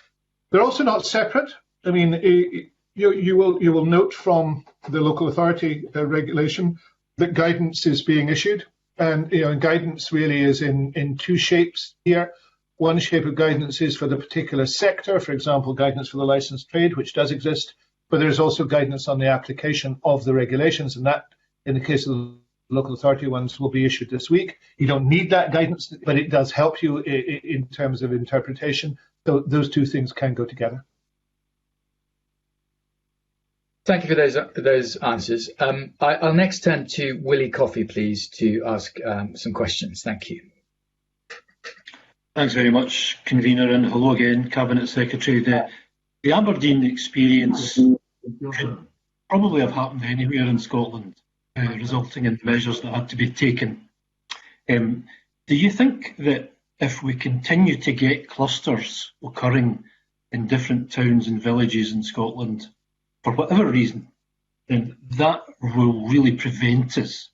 They're also not separate. I mean, you will note from the local authority regulation that guidance is being issued And and guidance really is in two shapes here. One shape of guidance is for the particular sector, for example, guidance for the licensed trade, which does exist, but there's also guidance on the application of the regulations, and that, in the case of the local authority ones, will be issued this week. You don't need that guidance, but it does help you in terms of interpretation. So those two things can go together. Thank you for those answers. I'll next turn to Willie Coffey, please, to ask some questions. Thank you. Thanks very much, Convener, and hello again, Cabinet Secretary. The Aberdeen experience could probably have happened anywhere in Scotland, resulting in measures that had to be taken. Do you think that if we continue to get clusters occurring in different towns and villages in Scotland, for whatever reason, then that will really prevent us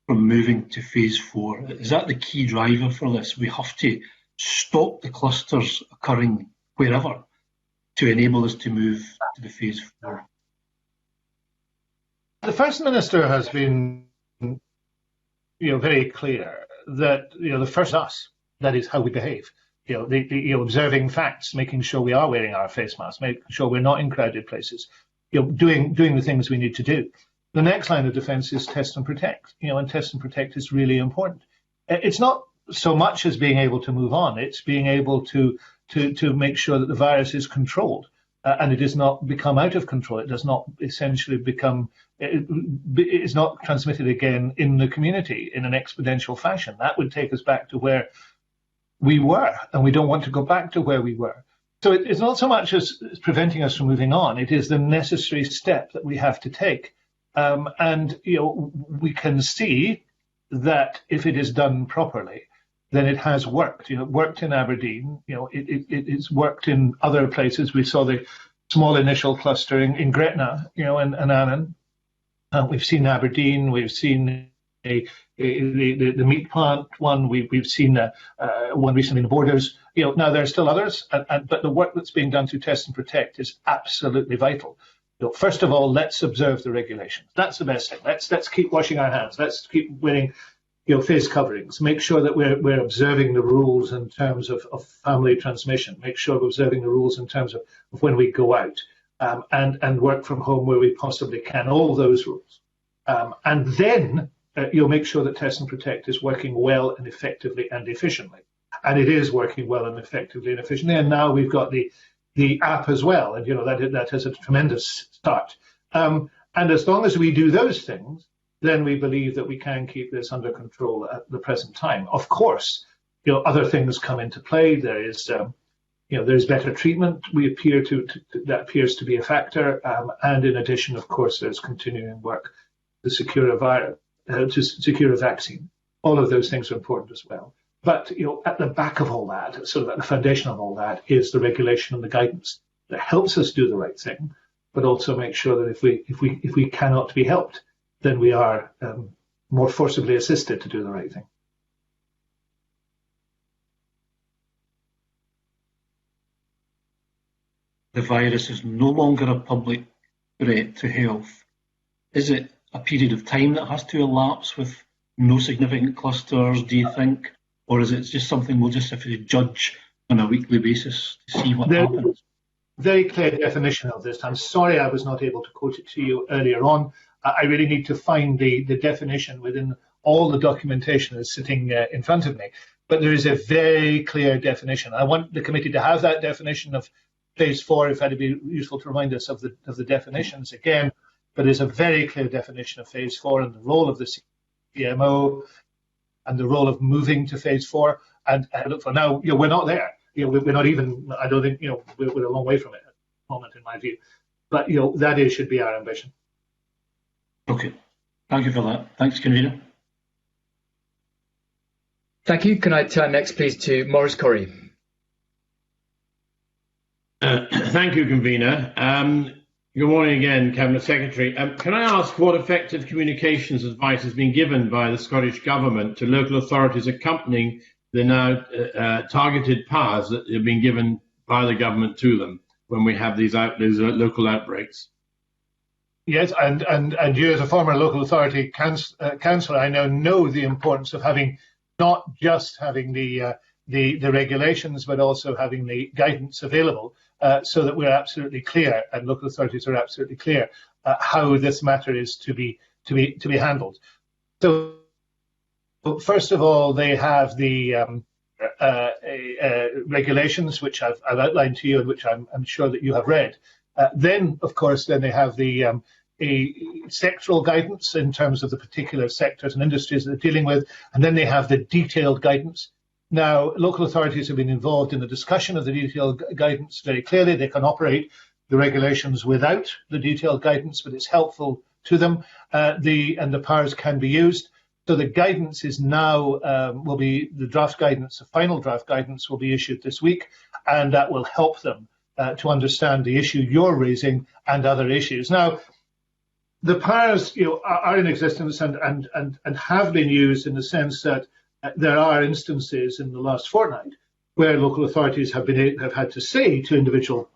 from moving to phase 4? Is that the key driver for this? We have to stop the clusters occurring wherever to enable us to move to the phase 4. The First Minister has been, very clear that the first us, that is how we behave. The observing facts, making sure we are wearing our face masks, making sure we're not in crowded places, doing the things we need to do. The next line of defence is test and protect. And test and protect is really important. It's not so much as being able to move on; it's being able to make sure that the virus is controlled and it does not become out of control. It does not essentially become. It's not transmitted again in the community in an exponential fashion. That would take us back to where we were, and we don't want to go back to where we were. So it's not so much as preventing us from moving on. It is the necessary step that we have to take. And we can see that if it is done properly, then it has worked. It worked in Aberdeen. It's worked in other places. We saw the small initial clustering in Gretna, and Annan. We've seen Aberdeen. We've seen the meat plant one. We've seen one recently in the Borders. Now there are still others, but the work that's being done through Test and Protect is absolutely vital. First of all, let's observe the regulations. That's the best thing. Let's keep washing our hands. Let's keep wearing face coverings. Make sure that we're observing the rules in terms of family transmission. Make sure we're observing the rules in terms of when we go out, and work from home where we possibly can. All those rules, and then you'll make sure that Test and Protect is working well and effectively and efficiently. And it is working well and effectively and efficiently. And now we've got the app as well, and that has a tremendous start. And as long as we do those things, then we believe that we can keep this under control at the present time. Of course, other things come into play. There is, there's better treatment. That appears to be a factor. And in addition, of course, there's continuing work to secure a vaccine. All of those things are important as well. But at the back of all that, sort of at the foundation of all that, is the regulation and the guidance that helps us do the right thing, but also make sure that if we cannot be helped, then we are more forcibly assisted to do the right thing. The virus is no longer a public threat to health. Is it a period of time that has to elapse with no significant clusters, do you think? Or is it just something we'll just have to judge on a weekly basis to see what happens? Very clear definition of this. I'm sorry I was not able to quote it to you earlier on. I really need to find the definition within all the documentation that's sitting in front of me. But there is a very clear definition. I want the committee to have that definition of phase 4, if that'd be useful to remind us of the definitions again. But there's a very clear definition of phase 4 and the role of the CMO and the role of moving to phase 4. And look, for now, we're not there. We're not even. I don't think we're a long way from it at the moment, in my view. But that should be our ambition. Okay, thank you for that. Thanks, Convener. Thank you. Can I turn next, please, to Maurice Corrie? Thank you, Convener. Good morning again, Cabinet Secretary. Can I ask what effective communications advice has been given by the Scottish Government to local authorities accompanying the now targeted powers that have been given by the government to them when we have these local outbreaks? Yes, and you as a former local authority councillor, I now know the importance of having not just having the regulations, but also having the guidance available, so that we're absolutely clear and local authorities are absolutely clear how this matter is to be handled. So, first of all, they have the regulations, which I've outlined to you and which I'm sure that you have read. Then, of course, then they have the a sectoral guidance in terms of the particular sectors and industries that they're dealing with, and then they have the detailed guidance. Now, local authorities have been involved in the discussion of the detailed guidance very clearly. They can operate the regulations without the detailed guidance, but it's helpful to them, and the powers can be used. So the guidance is now, will be the draft guidance, the final draft guidance will be issued this week, and that will help them to understand the issue you're raising and other issues. Now, the powers, are in existence and have been used in the sense that there are instances in the last fortnight where local authorities have had to say to individual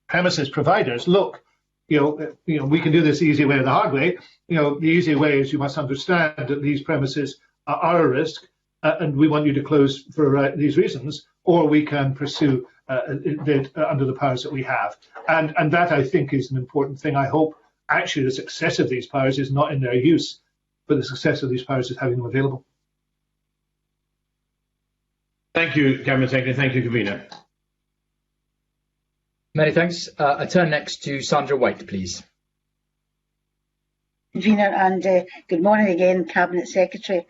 premises providers, look, we can do this the easy way or the hard way. The easy way is you must understand that these premises are a risk, and we want you to close for these reasons, or we can pursue under the powers that we have. And that, I think, is an important thing. I hope actually the success of these powers is not in their use, but the success of these powers is having them available. Thank you, Cabinet Secretary. Thank you, Convener. Many thanks. I turn next to Sandra White, please. Convener, and good morning again, Cabinet Secretary.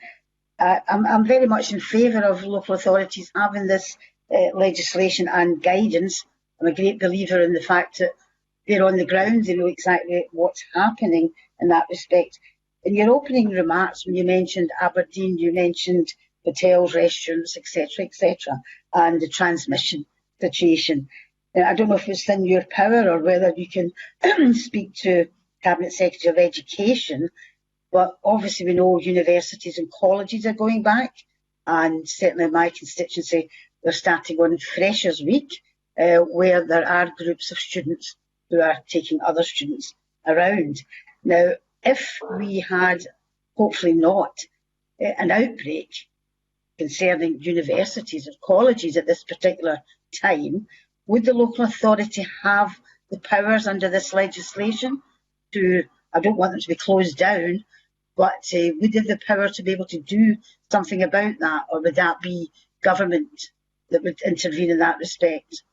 I'm very much in favour of local authorities having this legislation and guidance. I'm a great believer in the fact that they're on the ground, they know exactly what's happening in that respect. In your opening remarks, when you mentioned Aberdeen, you mentioned hotels, restaurants, etc., and the transmission situation. I don't know if it's in your power or whether you can speak to Cabinet Secretary of Education, but obviously we know universities and colleges are going back, and certainly in my constituency they're starting on Freshers' Week, where there are groups of students who are taking other students around. Now, if we had, hopefully not, an outbreak concerning universities or colleges at this particular time, would the local authority have the powers under this legislation to, I don't want them to be closed down, but would they have the power to be able to do something about that, or would that be government that would intervene in that respect?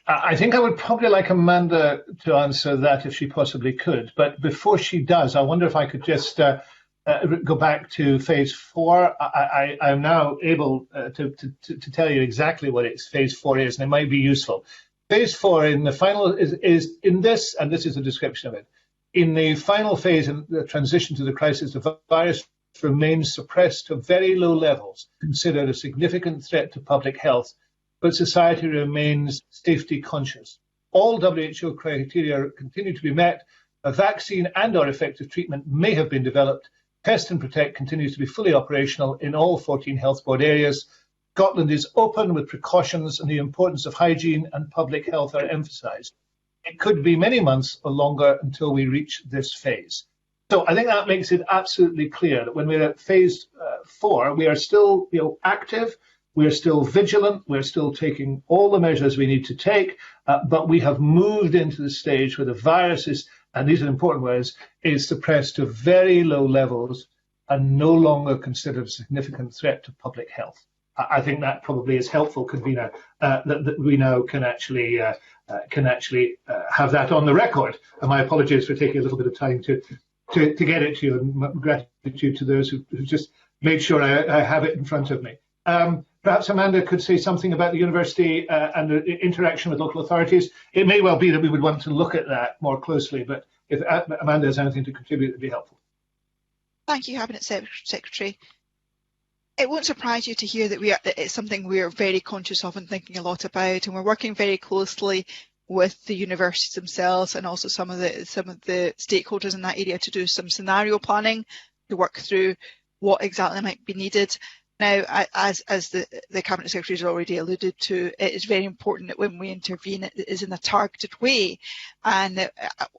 I think I would probably like Amanda to answer that if she possibly could. But before she does, I wonder if I could just go back to phase 4. I'm now able to tell you exactly what phase 4 is, and it might be useful. Phase 4 in the final is in this, and this is a description of it. In the final phase, in the transition to the crisis, the virus remains suppressed to very low levels, considered a significant threat to public health, but society remains safety conscious. All WHO criteria continue to be met. A vaccine and/or effective treatment may have been developed. Test and Protect continues to be fully operational in all 14 health board areas. Scotland is open with precautions, and the importance of hygiene and public health are emphasised. It could be many months or longer until we reach this phase. So I think that makes it absolutely clear that when we're at phase 4, we are still active. We're still vigilant, we're still taking all the measures we need to take, but we have moved into the stage where the virus is, and these are important words, is suppressed to very low levels and no longer considered a significant threat to public health. I think that probably is helpful, Convener, that we now can actually have that on the record. And my apologies for taking a little bit of time to get it to you, and gratitude to those who just made sure I have it in front of me. Perhaps Amanda could say something about the university and the interaction with local authorities. It may well be that we would want to look at that more closely, but if Amanda has anything to contribute, it would be helpful. Thank you, Cabinet Secretary. It won't surprise you to hear that it's something we are very conscious of and thinking a lot about, and we're working very closely with the universities themselves and also some of the stakeholders in that area to do some scenario planning to work through what exactly might be needed. Now, as the Cabinet Secretary has already alluded to, it is very important that when we intervene, it is in a targeted way. And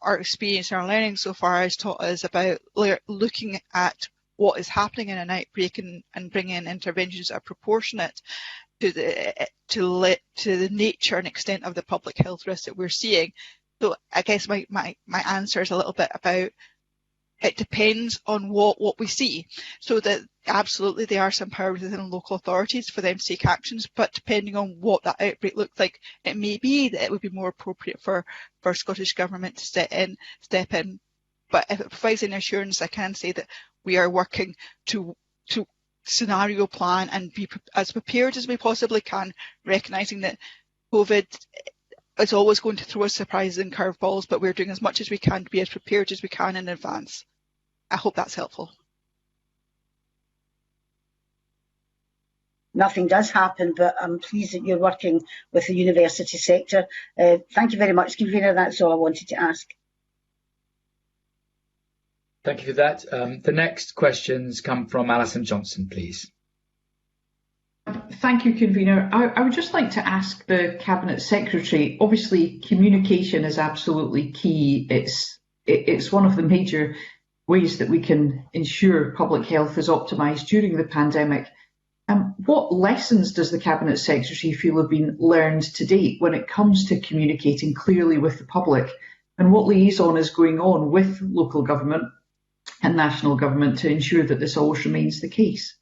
our experience and our learning so far has taught us about looking at what is happening in an outbreak and bringing in interventions that are proportionate to the nature and extent of the public health risk that we're seeing. So I guess my answer is a little bit about it depends on what we see. So that absolutely there are some powers within local authorities for them to take actions, but depending on what that outbreak looks like, it may be that it would be more appropriate for Scottish Government to step in. But if it provides any assurance, I can say that we are working to scenario plan and be as prepared as we possibly can, recognising that COVID is always going to throw us surprises and curveballs, but we're doing as much as we can to be as prepared as we can in advance. I hope that's helpful. Nothing does happen, but I'm pleased that you're working with the university sector. Thank you very much, Convener. That's all I wanted to ask. Thank you for that. The next questions come from Alison Johnson, please. Thank you, Convener. I would just like to ask the Cabinet Secretary, obviously communication is absolutely key. It's one of the major ways that we can ensure public health is optimised during the pandemic. What lessons does the Cabinet Secretary feel have been learned to date when it comes to communicating clearly with the public? And what liaison is going on with local government and national government to ensure that this always remains the case?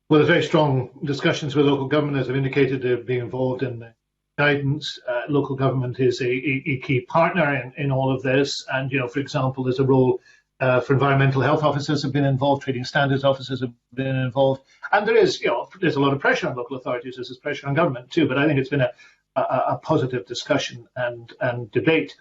Well, there's very strong discussions with local government, as I've indicated, they're being involved in the guidance. Local government is a key partner in all of this. And, for example, there's a role for environmental health officers have been involved, trading standards officers have been involved. And there is, there's a lot of pressure on local authorities, there's pressure on government too, but I think it's been a positive discussion and debate.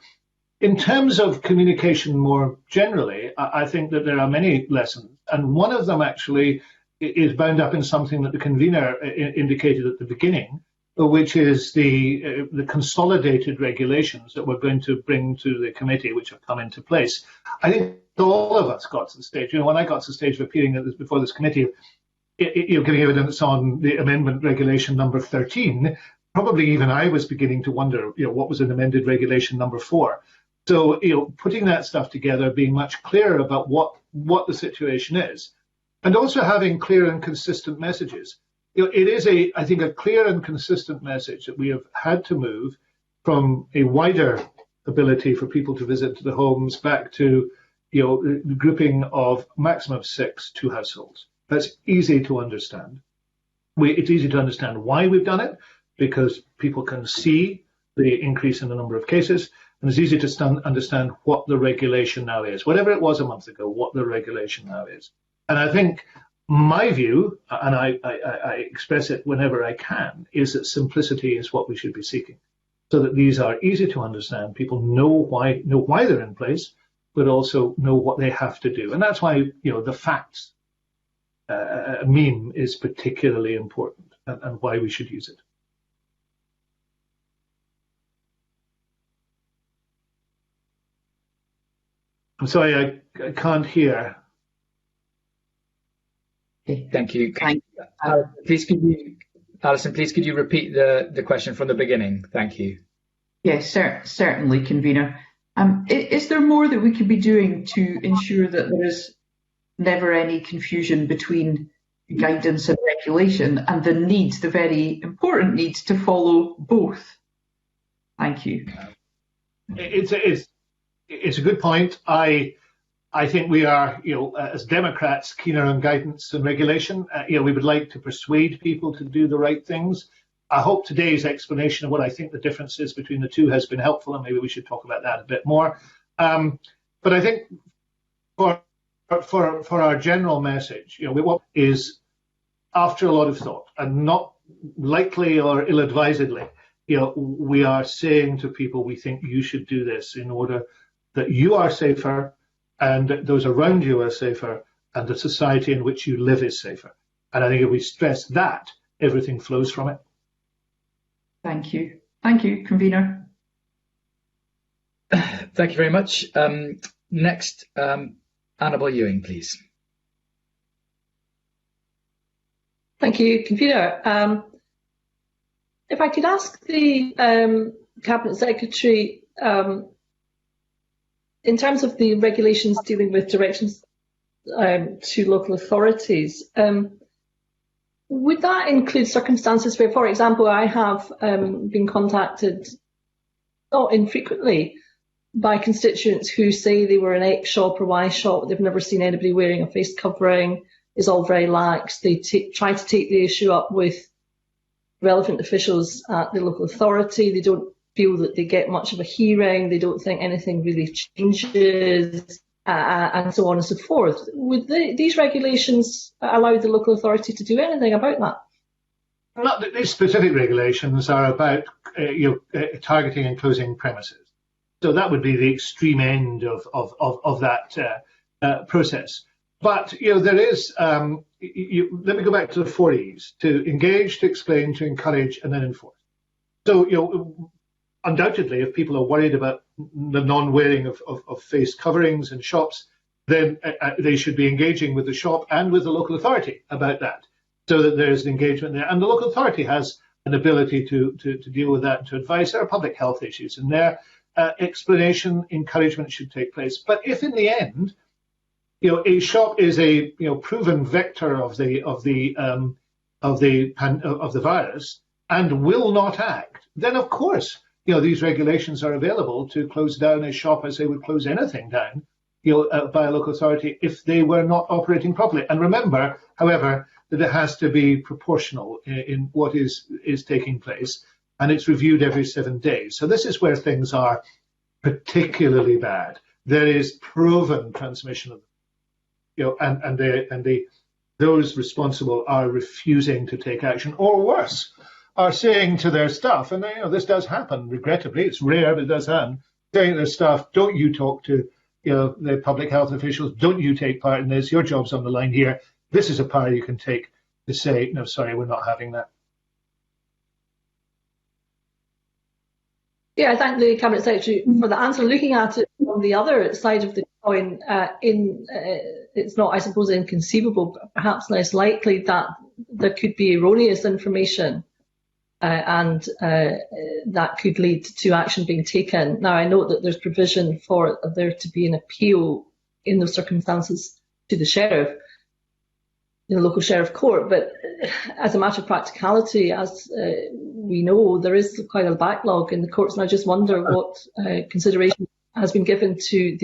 In terms of communication more generally, I think that there are many lessons, and one of them actually is bound up in something that the convener indicated at the beginning, which is the consolidated regulations that we're going to bring to the committee, which have come into place. I think all of us got to the stage, when I got to the stage of appearing before this committee, giving evidence on the amendment regulation number 13, probably even I was beginning to wonder, what was an amended regulation number 4. So, putting that stuff together, being much clearer about what the situation is, and also having clear and consistent messages. It is, I think, a clear and consistent message that we have had to move from a wider ability for people to visit the homes back to, the grouping of maximum of 6 to households. That's easy to understand. It's easy to understand why we've done it, because people can see the increase in the number of cases, and it's easy to understand what the regulation now is, whatever it was a month ago, what the regulation now is. And I think my view, and I express it whenever I can, is that simplicity is what we should be seeking, so that these are easy to understand. People know why they're in place, but also know what they have to do. And that's why the facts meme is particularly important, and why we should use it. I'm sorry, I can't hear. Thank you. Alison, please could you repeat the question from the beginning? Thank you. Yes, certainly, Convener. Is there more that we could be doing to ensure that there is never any confusion between guidance and regulation and the very important need to follow both? Thank you. It's a good point. I think we are, as Democrats, keener on guidance and regulation. We would like to persuade people to do the right things. I hope today's explanation of what I think the difference is between the two has been helpful, and maybe we should talk about that a bit more. But I think for our general message, what is, after a lot of thought, and not lightly or ill-advisedly, we are saying to people, we think you should do this in order that you are safer, and those around you are safer, and the society in which you live is safer. And I think if we stress that, everything flows from it. Thank you. Thank you, Convener. Thank you very much. Next, Annabel Ewing, please. Thank you, Convener. If I could ask the Cabinet Secretary, in terms of the regulations dealing with directions to local authorities, would that include circumstances where, for example, I have been contacted not infrequently by constituents who say they were in X shop or Y shop, they've never seen anybody wearing a face covering, it's all very lax, they try to take the issue up with relevant officials at the local authority, they don't feel that they get much of a hearing, they don't think anything really changes, and so on and so forth. Would these regulations allow the local authority to do anything about that? Well, these specific regulations are about targeting and closing premises. So that would be the extreme end of that process. But there is, let me go back to the 4 E's: to engage, to explain, to encourage, and then enforce. So undoubtedly, if people are worried about the non-wearing of face coverings in shops, then they should be engaging with the shop and with the local authority about that, so that there's an engagement there. And the local authority has an ability to deal with that and to advise. There are public health issues in there. Explanation, encouragement should take place. But if in the end, a shop is a proven vector of the virus and will not act, then of course these regulations are available to close down a shop as they would close anything down by a local authority if they were not operating properly. And remember, however, that it has to be proportional in what is taking place, and it's reviewed every 7 days. So this is where things are particularly bad. There is proven transmission of, those responsible are refusing to take action, or worse, are saying to their staff, and this does happen, regrettably, it's rare, but it does happen, saying to their staff, don't you talk to the public health officials, don't you take part in this, your job's on the line here, this is a power you can take to say, no, sorry, we're not having that. Yeah, I thank the Cabinet Secretary for the answer. Looking at it from the other side of the coin, it's not, I suppose, inconceivable, but perhaps less likely that there could be erroneous information and that could lead to action being taken. Now, I note that there's provision for there to be an appeal in those circumstances to the sheriff, in the local sheriff court, but as a matter of practicality, as we know, there is quite a backlog in the courts, and I just wonder what consideration has been given to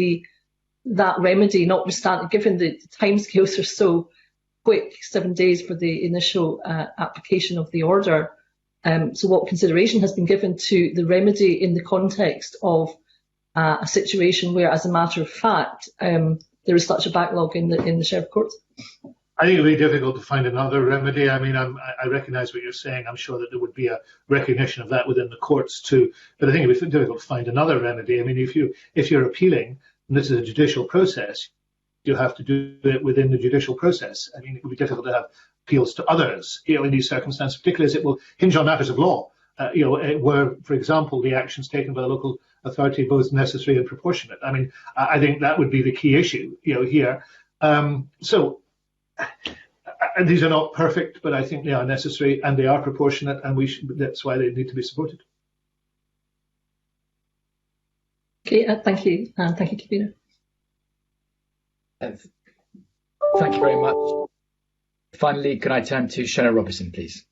that remedy, notwithstanding, given the timescales are so quick, 7 days for the initial application of the order. So what consideration has been given to the remedy in the context of a situation where, as a matter of fact, there is such a backlog in the sheriff courts? I think it would be difficult to find another remedy. I mean, I recognise what you're saying. I'm sure that there would be a recognition of that within the courts too. But I think it would be difficult to find another remedy. I mean, if you're appealing, and this is a judicial process, you have to do it within the judicial process. I mean, it would be difficult to have appeals to others, in these circumstances, particularly as it will hinge on matters of law. Where, for example, the actions taken by the local authority are both necessary and proportionate. I mean, I think that would be the key issue, here. So. These are not perfect, but I think they are necessary and they are proportionate, and that's why they need to be supported. Okay, thank you. Thank you, Convener. Thank you very much. Finally, can I turn to Shannon Robertson, please?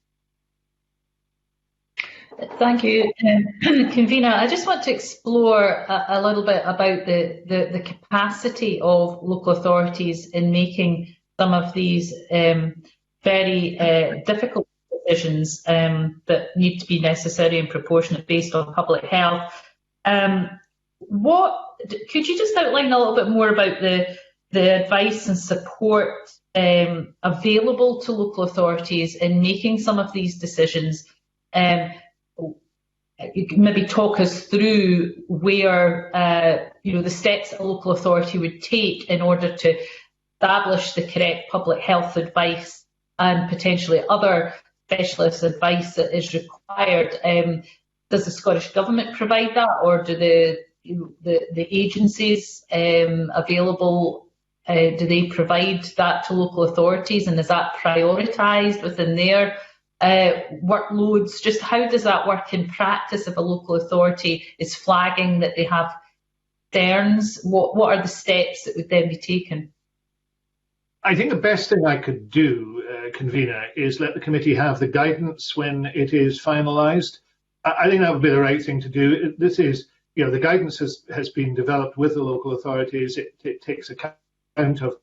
Thank you, Convener. I just want to explore a little bit about the capacity of local authorities in making some of these very difficult decisions that need to be necessary and proportionate based on public health. Could you just outline a little bit more about the advice and support available to local authorities in making some of these decisions? You can maybe talk us through where the steps a local authority would take in order to establish the correct public health advice and potentially other specialist advice that is required. Does the Scottish Government provide that, or do the agencies available do they provide that to local authorities, and is that prioritised within their workloads? Just how does that work in practice if a local authority is flagging that they have concerns? What are the steps that would then be taken? I think the best thing I could do, Convener, is let the committee have the guidance when it is finalised. I think that would be the right thing to do. This is, the guidance has been developed with the local authorities. It takes account of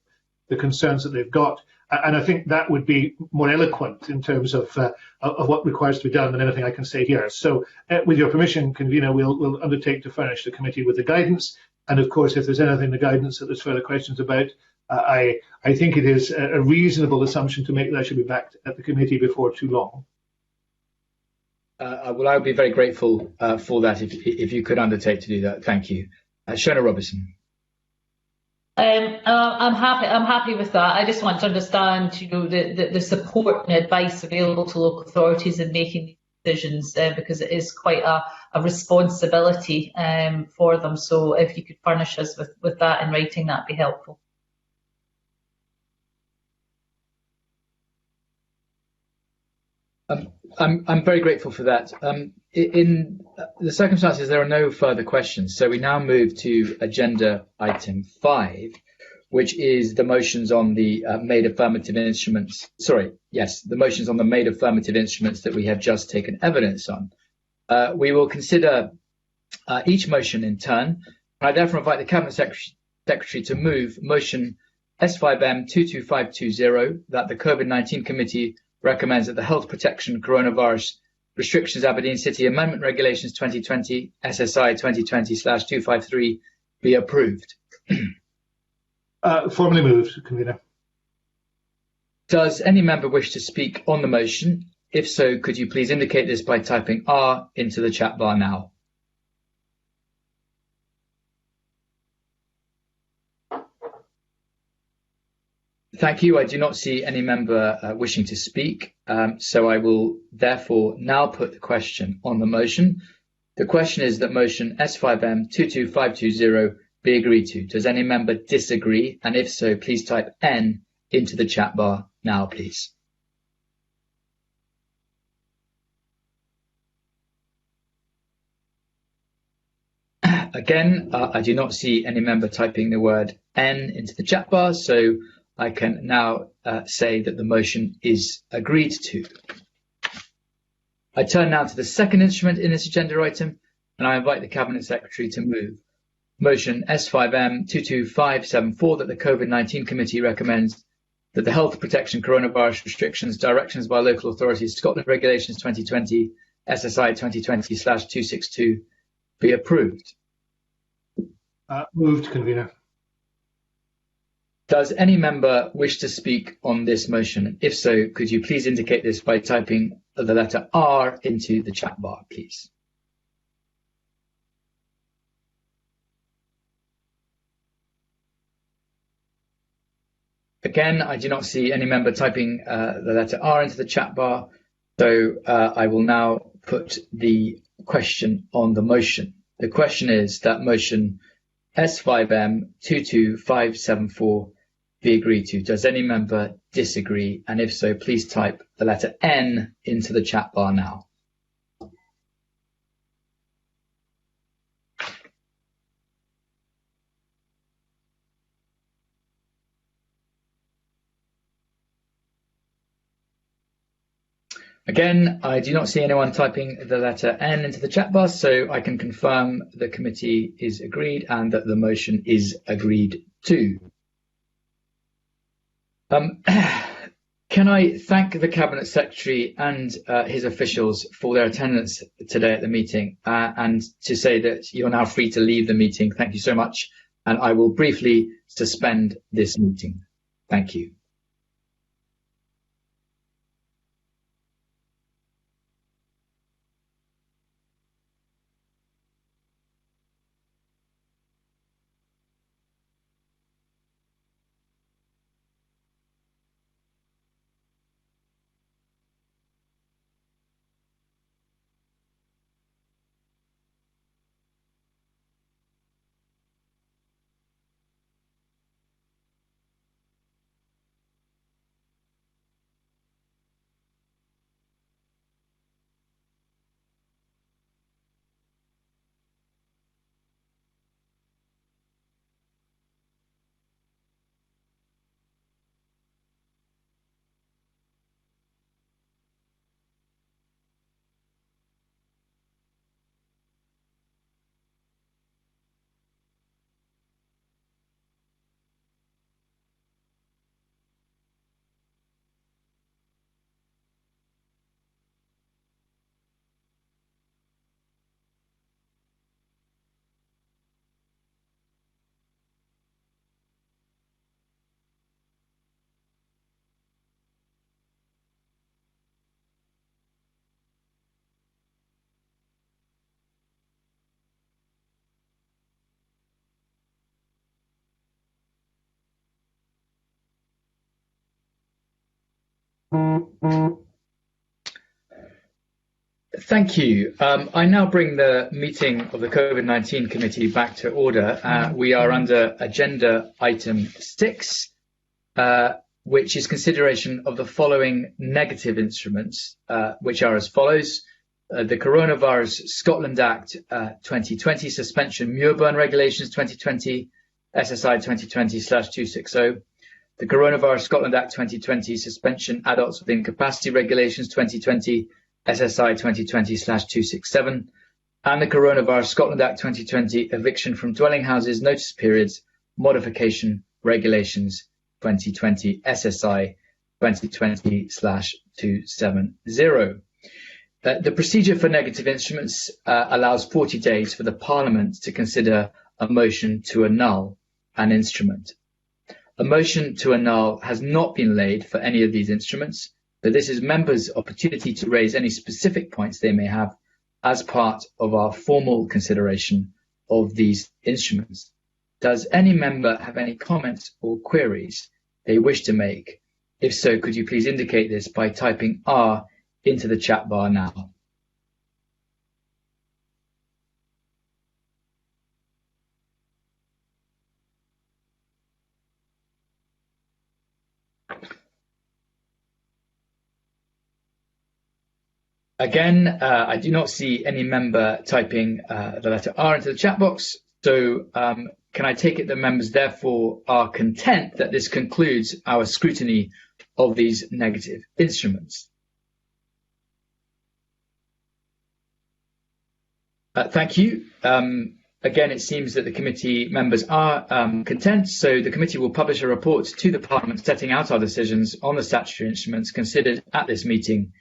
the concerns that they've got, and I think that would be more eloquent in terms of what requires to be done than anything I can say here. So, with your permission, Convener, we'll undertake to furnish the committee with the guidance, and of course, if there's anything in the guidance that there's further questions about, I think it is a reasonable assumption to make that should be back at the committee before too long. Well, I would be very grateful for that if you could undertake to do that. Thank you. Shona Robertson. I'm happy with that. I just want to understand, the support and advice available to local authorities in making these decisions, because it is quite a responsibility for them. So if you could furnish us with that in writing, that'd be helpful. I'm very grateful for that. In the circumstances, there are no further questions. So we now move to agenda item 5, which is the motions on the made affirmative instruments. The motions on the made affirmative instruments that we have just taken evidence on. We will consider each motion in turn. I therefore invite the Cabinet Secretary to move motion S5M 22520 that the COVID-19 Committee recommends that the Health Protection Coronavirus Restrictions Aberdeen City Amendment Regulations 2020 SSI 2020/253 be approved. Formally moved, Convener. Does any member wish to speak on the motion? If so, could you please indicate this by typing R into the chat bar now? Thank you. I do not see any member wishing to speak, so I will therefore now put the question on the motion. The question is that motion S5M 22520 be agreed to. Does any member disagree? And if so, please type N into the chat bar now, please. Again, I do not see any member typing the word N into the chat bar, so I can now say that the motion is agreed to. I turn now to the second instrument in this agenda item, and I invite the Cabinet Secretary to move motion S5M 22574 that the COVID-19 Committee recommends that the Health Protection Coronavirus Restrictions Directions by Local Authorities Scotland Regulations 2020 SSI 2020/262 be approved. Moved, Convener. Does any member wish to speak on this motion? If so, could you please indicate this by typing the letter R into the chat bar, please? Again, I do not see any member typing the letter R into the chat bar, so I will now put the question on the motion. The question is that motion S5M 22574 be agreed to. Does any member disagree? And if so, please type the letter N into the chat bar now. Again, I do not see anyone typing the letter N into the chat bar, so I can confirm the committee is agreed and that the motion is agreed to. Can I thank the Cabinet Secretary and his officials for their attendance today at the meeting, and to say that you're now free to leave the meeting. Thank you so much, and I will briefly suspend this meeting. Thank you. Thank you. I now bring the meeting of the COVID-19 committee back to order. We are under agenda item 6, which is consideration of the following negative instruments, which are as follows. The Coronavirus Scotland Act 2020, Suspension Muirburn Regulations 2020, SSI 2020/260. The Coronavirus Scotland Act 2020, Suspension Adults with Incapacity Regulations 2020, SSI 2020/267, and the Coronavirus Scotland Act 2020, Eviction from Dwelling Houses Notice Periods Modification Regulations 2020, SSI 2020/270. The procedure for negative instruments allows 40 days for the Parliament to consider a motion to annul an instrument. A motion to annul has not been laid for any of these instruments, but this is members' opportunity to raise any specific points they may have as part of our formal consideration of these instruments. Does any member have any comments or queries they wish to make? If so, could you please indicate this by typing R into the chat bar now? Again, I do not see any member typing the letter R into the chat box, so can I take it that members therefore are content that this concludes our scrutiny of these negative instruments? Thank you. Again, it seems that the committee members are content, so the committee will publish a report to the Parliament setting out our decisions on the statutory instruments considered at this meeting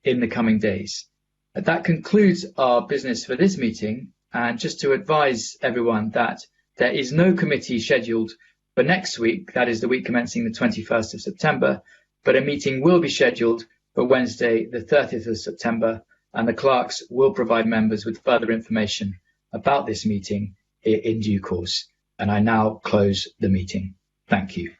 in the coming days. That concludes our business for this meeting, and just to advise everyone that there is no committee scheduled for next week, that is the week commencing the 21st of September, but a meeting will be scheduled for Wednesday the 30th of September, and the clerks will provide members with further information about this meeting in due course. And I now close the meeting. Thank you.